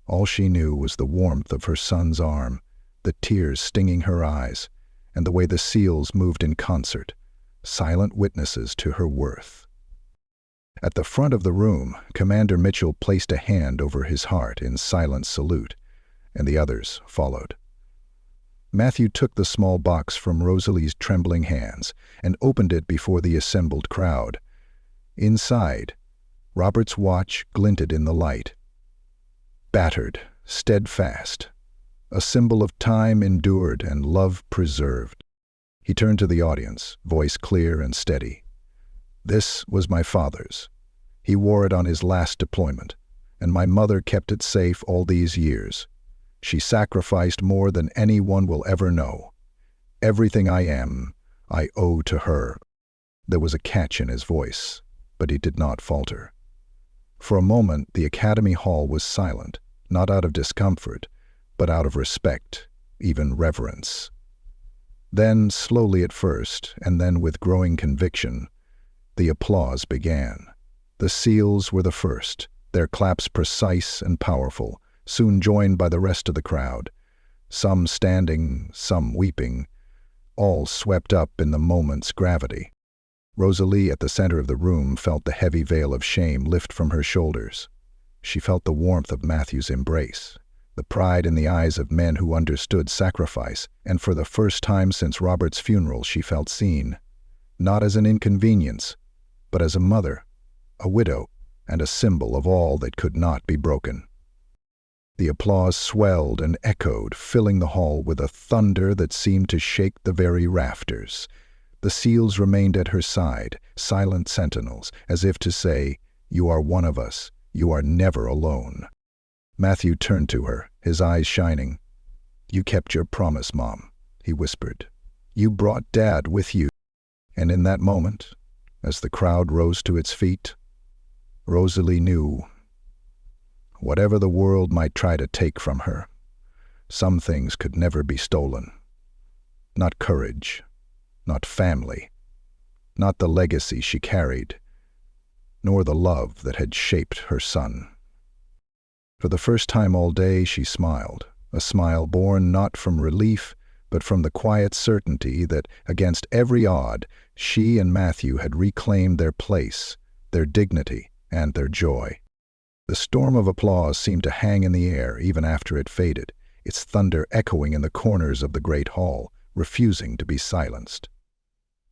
All she knew was the warmth of her son's arm, the tears stinging her eyes, and the way the SEALs moved in concert, silent witnesses to her worth. At the front of the room, Commander Mitchell placed a hand over his heart in silent salute, and the others followed. Matthew took the small box from Rosalie's trembling hands and opened it before the assembled crowd. Inside, Robert's watch glinted in the light. Battered, steadfast, a symbol of time endured and love preserved. He turned to the audience, voice clear and steady. "This was my father's. He wore it on his last deployment, and my mother kept it safe all these years. She sacrificed more than anyone will ever know. Everything I am, I owe to her." There was a catch in his voice, but he did not falter. For a moment, the Academy Hall was silent, not out of discomfort, but out of respect, even reverence. Then, slowly at first, and then with growing conviction, the applause began. The SEALs were the first, their claps precise and powerful, soon joined by the rest of the crowd, some standing, some weeping, all swept up in the moment's gravity. Rosalie, at the center of the room, felt the heavy veil of shame lift from her shoulders. She felt the warmth of Matthew's embrace, the pride in the eyes of men who understood sacrifice, and for the first time since Robert's funeral she felt seen, not as an inconvenience, but as a mother, a widow, and a symbol of all that could not be broken. The applause swelled and echoed, filling the hall with a thunder that seemed to shake the very rafters. The SEALs remained at her side, silent sentinels, as if to say, "You are one of us. You are never alone." Matthew turned to her, his eyes shining. "You kept your promise, Mom," he whispered. "You brought Dad with you." And in that moment, as the crowd rose to its feet, Rosalie knew, whatever the world might try to take from her, some things could never be stolen. Not courage, not family, not the legacy she carried, nor the love that had shaped her son. For the first time all day she smiled, a smile born not from relief, but from the quiet certainty that, against every odd, she and Matthew had reclaimed their place, their dignity, and their joy. The storm of applause seemed to hang in the air even after it faded, its thunder echoing in the corners of the great hall, refusing to be silenced.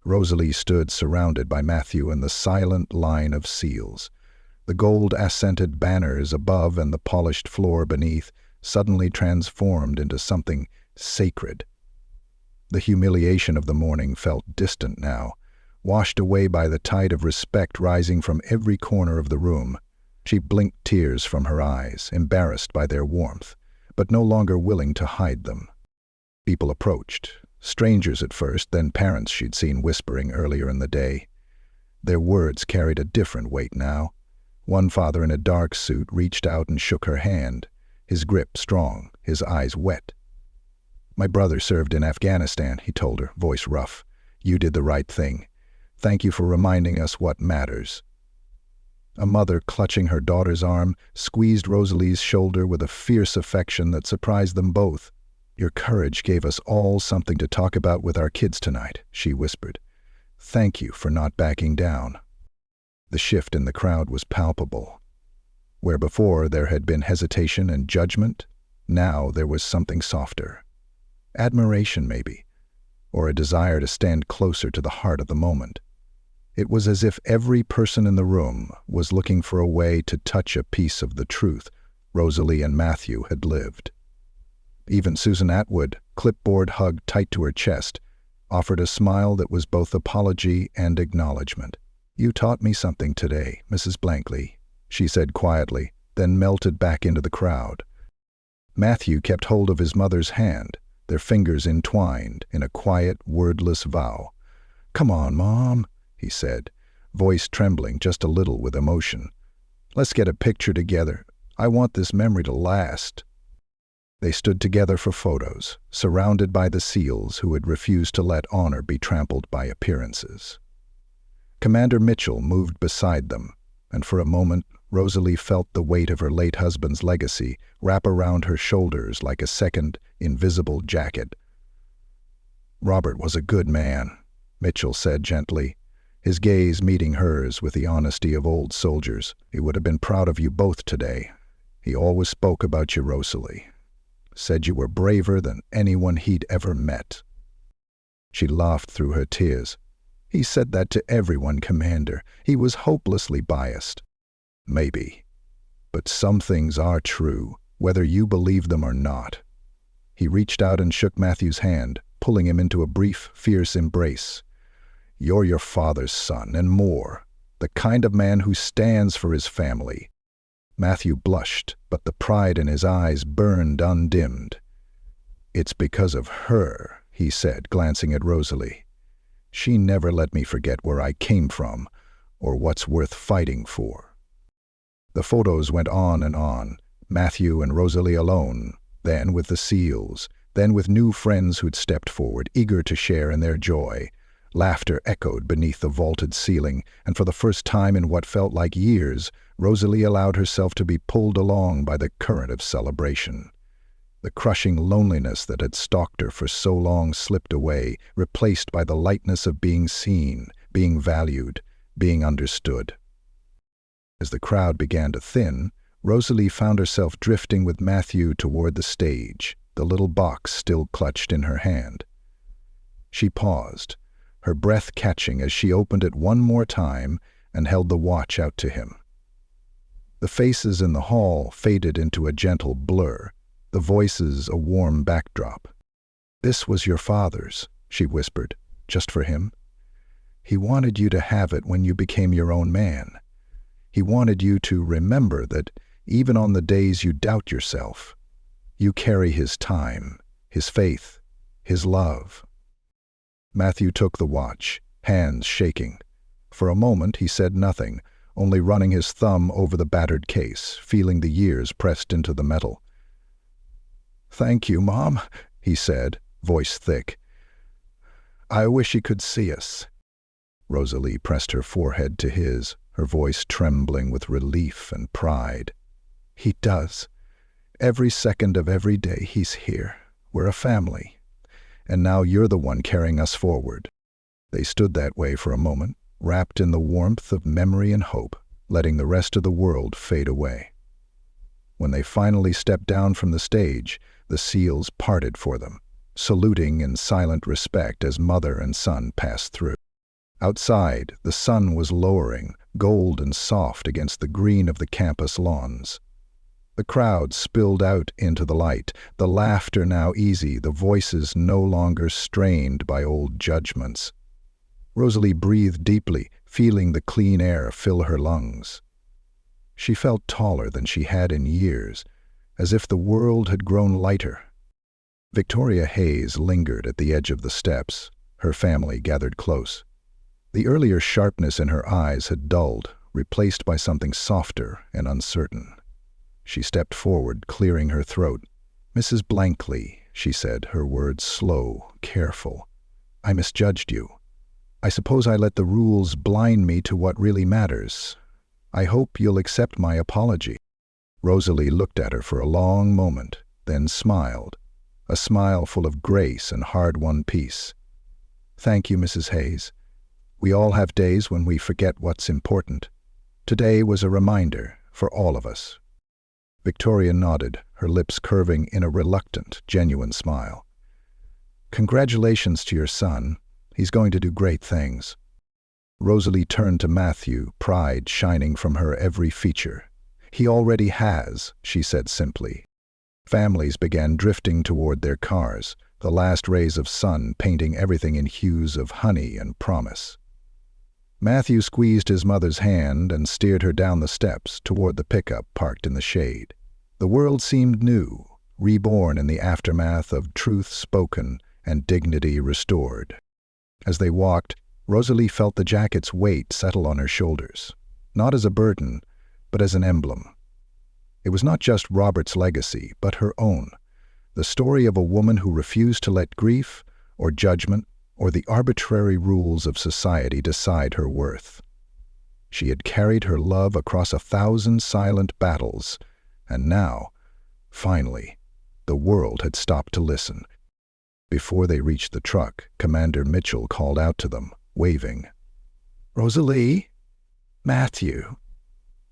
Rosalie stood surrounded by Matthew and the silent line of SEALs. The gold-accented banners above and the polished floor beneath suddenly transformed into something sacred. The humiliation of the morning felt distant now, washed away by the tide of respect rising from every corner of the room. She blinked tears from her eyes, embarrassed by their warmth, but no longer willing to hide them. People approached, strangers at first, then parents she'd seen whispering earlier in the day. Their words carried a different weight now. One father in a dark suit reached out and shook her hand, his grip strong, his eyes wet. "My brother served in Afghanistan," he told her, voice rough. "You did the right thing. Thank you for reminding us what matters." A mother, clutching her daughter's arm, squeezed Rosalie's shoulder with a fierce affection that surprised them both. "Your courage gave us all something to talk about with our kids tonight," she whispered. "Thank you for not backing down." The shift in the crowd was palpable. Where before there had been hesitation and judgment, now there was something softer. Admiration, maybe, or a desire to stand closer to the heart of the moment. It was as if every person in the room was looking for a way to touch a piece of the truth Rosalie and Matthew had lived. Even Susan Atwood, clipboard hugged tight to her chest, offered a smile that was both apology and acknowledgement. "You taught me something today, Mrs. Blankley," she said quietly, then melted back into the crowd. Matthew kept hold of his mother's hand, their fingers entwined in a quiet, wordless vow. "Come on, Mom," he said, voice trembling just a little with emotion. "Let's get a picture together. I want this memory to last." They stood together for photos, surrounded by the SEALs who had refused to let honor be trampled by appearances. Commander Mitchell moved beside them, and for a moment Rosalie felt the weight of her late husband's legacy wrap around her shoulders like a second, invisible jacket. "Robert was a good man," Mitchell said gently, his gaze meeting hers with the honesty of old soldiers. "He would have been proud of you both today. He always spoke about you, Rosalie. Said you were braver than anyone he'd ever met." She laughed through her tears. "He said that to everyone, Commander. He was hopelessly biased." "Maybe. But some things are true, whether you believe them or not." He reached out and shook Matthew's hand, pulling him into a brief, fierce embrace. "You're your father's son, and more. The kind of man who stands for his family." Matthew blushed, but the pride in his eyes burned undimmed. "It's because of her," he said, glancing at Rosalie. "She never let me forget where I came from, or what's worth fighting for." The photos went on and on, Matthew and Rosalie alone, then with the SEALs, then with new friends who'd stepped forward, eager to share in their joy. Laughter echoed beneath the vaulted ceiling, and for the first time in what felt like years, Rosalie allowed herself to be pulled along by the current of celebration. The crushing loneliness that had stalked her for so long slipped away, replaced by the lightness of being seen, being valued, being understood. As the crowd began to thin, Rosalie found herself drifting with Matthew toward the stage, the little box still clutched in her hand. She paused, her breath catching as she opened it one more time and held the watch out to him. The faces in the hall faded into a gentle blur, the voices a warm backdrop. "This was your father's," she whispered, "just for him. He wanted you to have it when you became your own man. He wanted you to remember that even on the days you doubt yourself, you carry his time, his faith, his love." Matthew took the watch, hands shaking. For a moment he said nothing, only running his thumb over the battered case, feeling the years pressed into the metal. "Thank you, Mom," he said, voice thick. "I wish he could see us." Rosalie pressed her forehead to his, her voice trembling with relief and pride. "He does. Every second of every day he's here. We're a family. And now you're the one carrying us forward." They stood that way for a moment, wrapped in the warmth of memory and hope, letting the rest of the world fade away. When they finally stepped down from the stage, the SEALs parted for them, saluting in silent respect as mother and son passed through. Outside, the sun was lowering, gold and soft against the green of the campus lawns. The crowd spilled out into the light, the laughter now easy, the voices no longer strained by old judgments. Rosalie breathed deeply, feeling the clean air fill her lungs. She felt taller than she had in years, as if the world had grown lighter. Victoria Hayes lingered at the edge of the steps, her family gathered close. The earlier sharpness in her eyes had dulled, replaced by something softer and uncertain. She stepped forward, clearing her throat. "Mrs. Blankley," she said, her words slow, careful. "I misjudged you. I suppose I let the rules blind me to what really matters. I hope you'll accept my apology." Rosalie looked at her for a long moment, then smiled, a smile full of grace and hard-won peace. "Thank you, Mrs. Hayes. We all have days when we forget what's important. Today was a reminder for all of us." Victoria nodded, her lips curving in a reluctant, genuine smile. "Congratulations to your son. He's going to do great things." Rosalie turned to Matthew, pride shining from her every feature. "He already has," she said simply. Families began drifting toward their cars, the last rays of sun painting everything in hues of honey and promise. Matthew squeezed his mother's hand and steered her down the steps toward the pickup parked in the shade. The world seemed new, reborn in the aftermath of truth spoken and dignity restored. As they walked, Rosalie felt the jacket's weight settle on her shoulders, not as a burden, but as an emblem. It was not just Robert's legacy, but her own, the story of a woman who refused to let grief or judgment or the arbitrary rules of society decide her worth. She had carried her love across 1,000 silent battles, and now, finally, the world had stopped to listen. Before they reached the truck, Commander Mitchell called out to them, waving. "Rosalie? Matthew.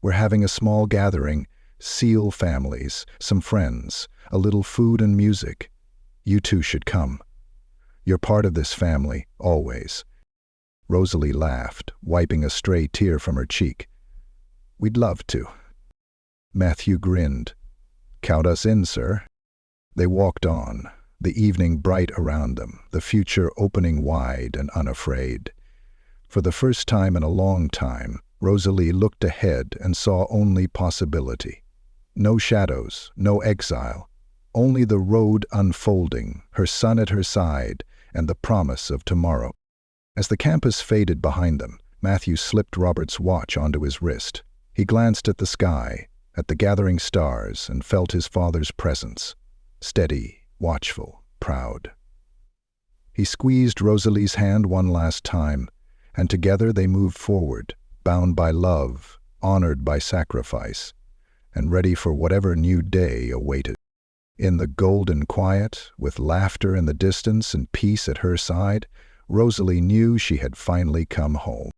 We're having a small gathering, SEAL families, some friends, a little food and music. You two should come. You're part of this family, always." Rosalie laughed, wiping a stray tear from her cheek. "We'd love to." Matthew grinned. "Count us in, sir." They walked on, the evening bright around them, the future opening wide and unafraid. For the first time in a long time, Rosalie looked ahead and saw only possibility. No shadows, no exile, only the road unfolding, her son at her side, and the promise of tomorrow. As the campus faded behind them, Matthew slipped Robert's watch onto his wrist. He glanced at the sky, at the gathering stars, and felt his father's presence, steady, watchful, proud. He squeezed Rosalie's hand one last time, and together they moved forward, bound by love, honored by sacrifice, and ready for whatever new day awaited. In the golden quiet, with laughter in the distance and peace at her side, Rosalie knew she had finally come home.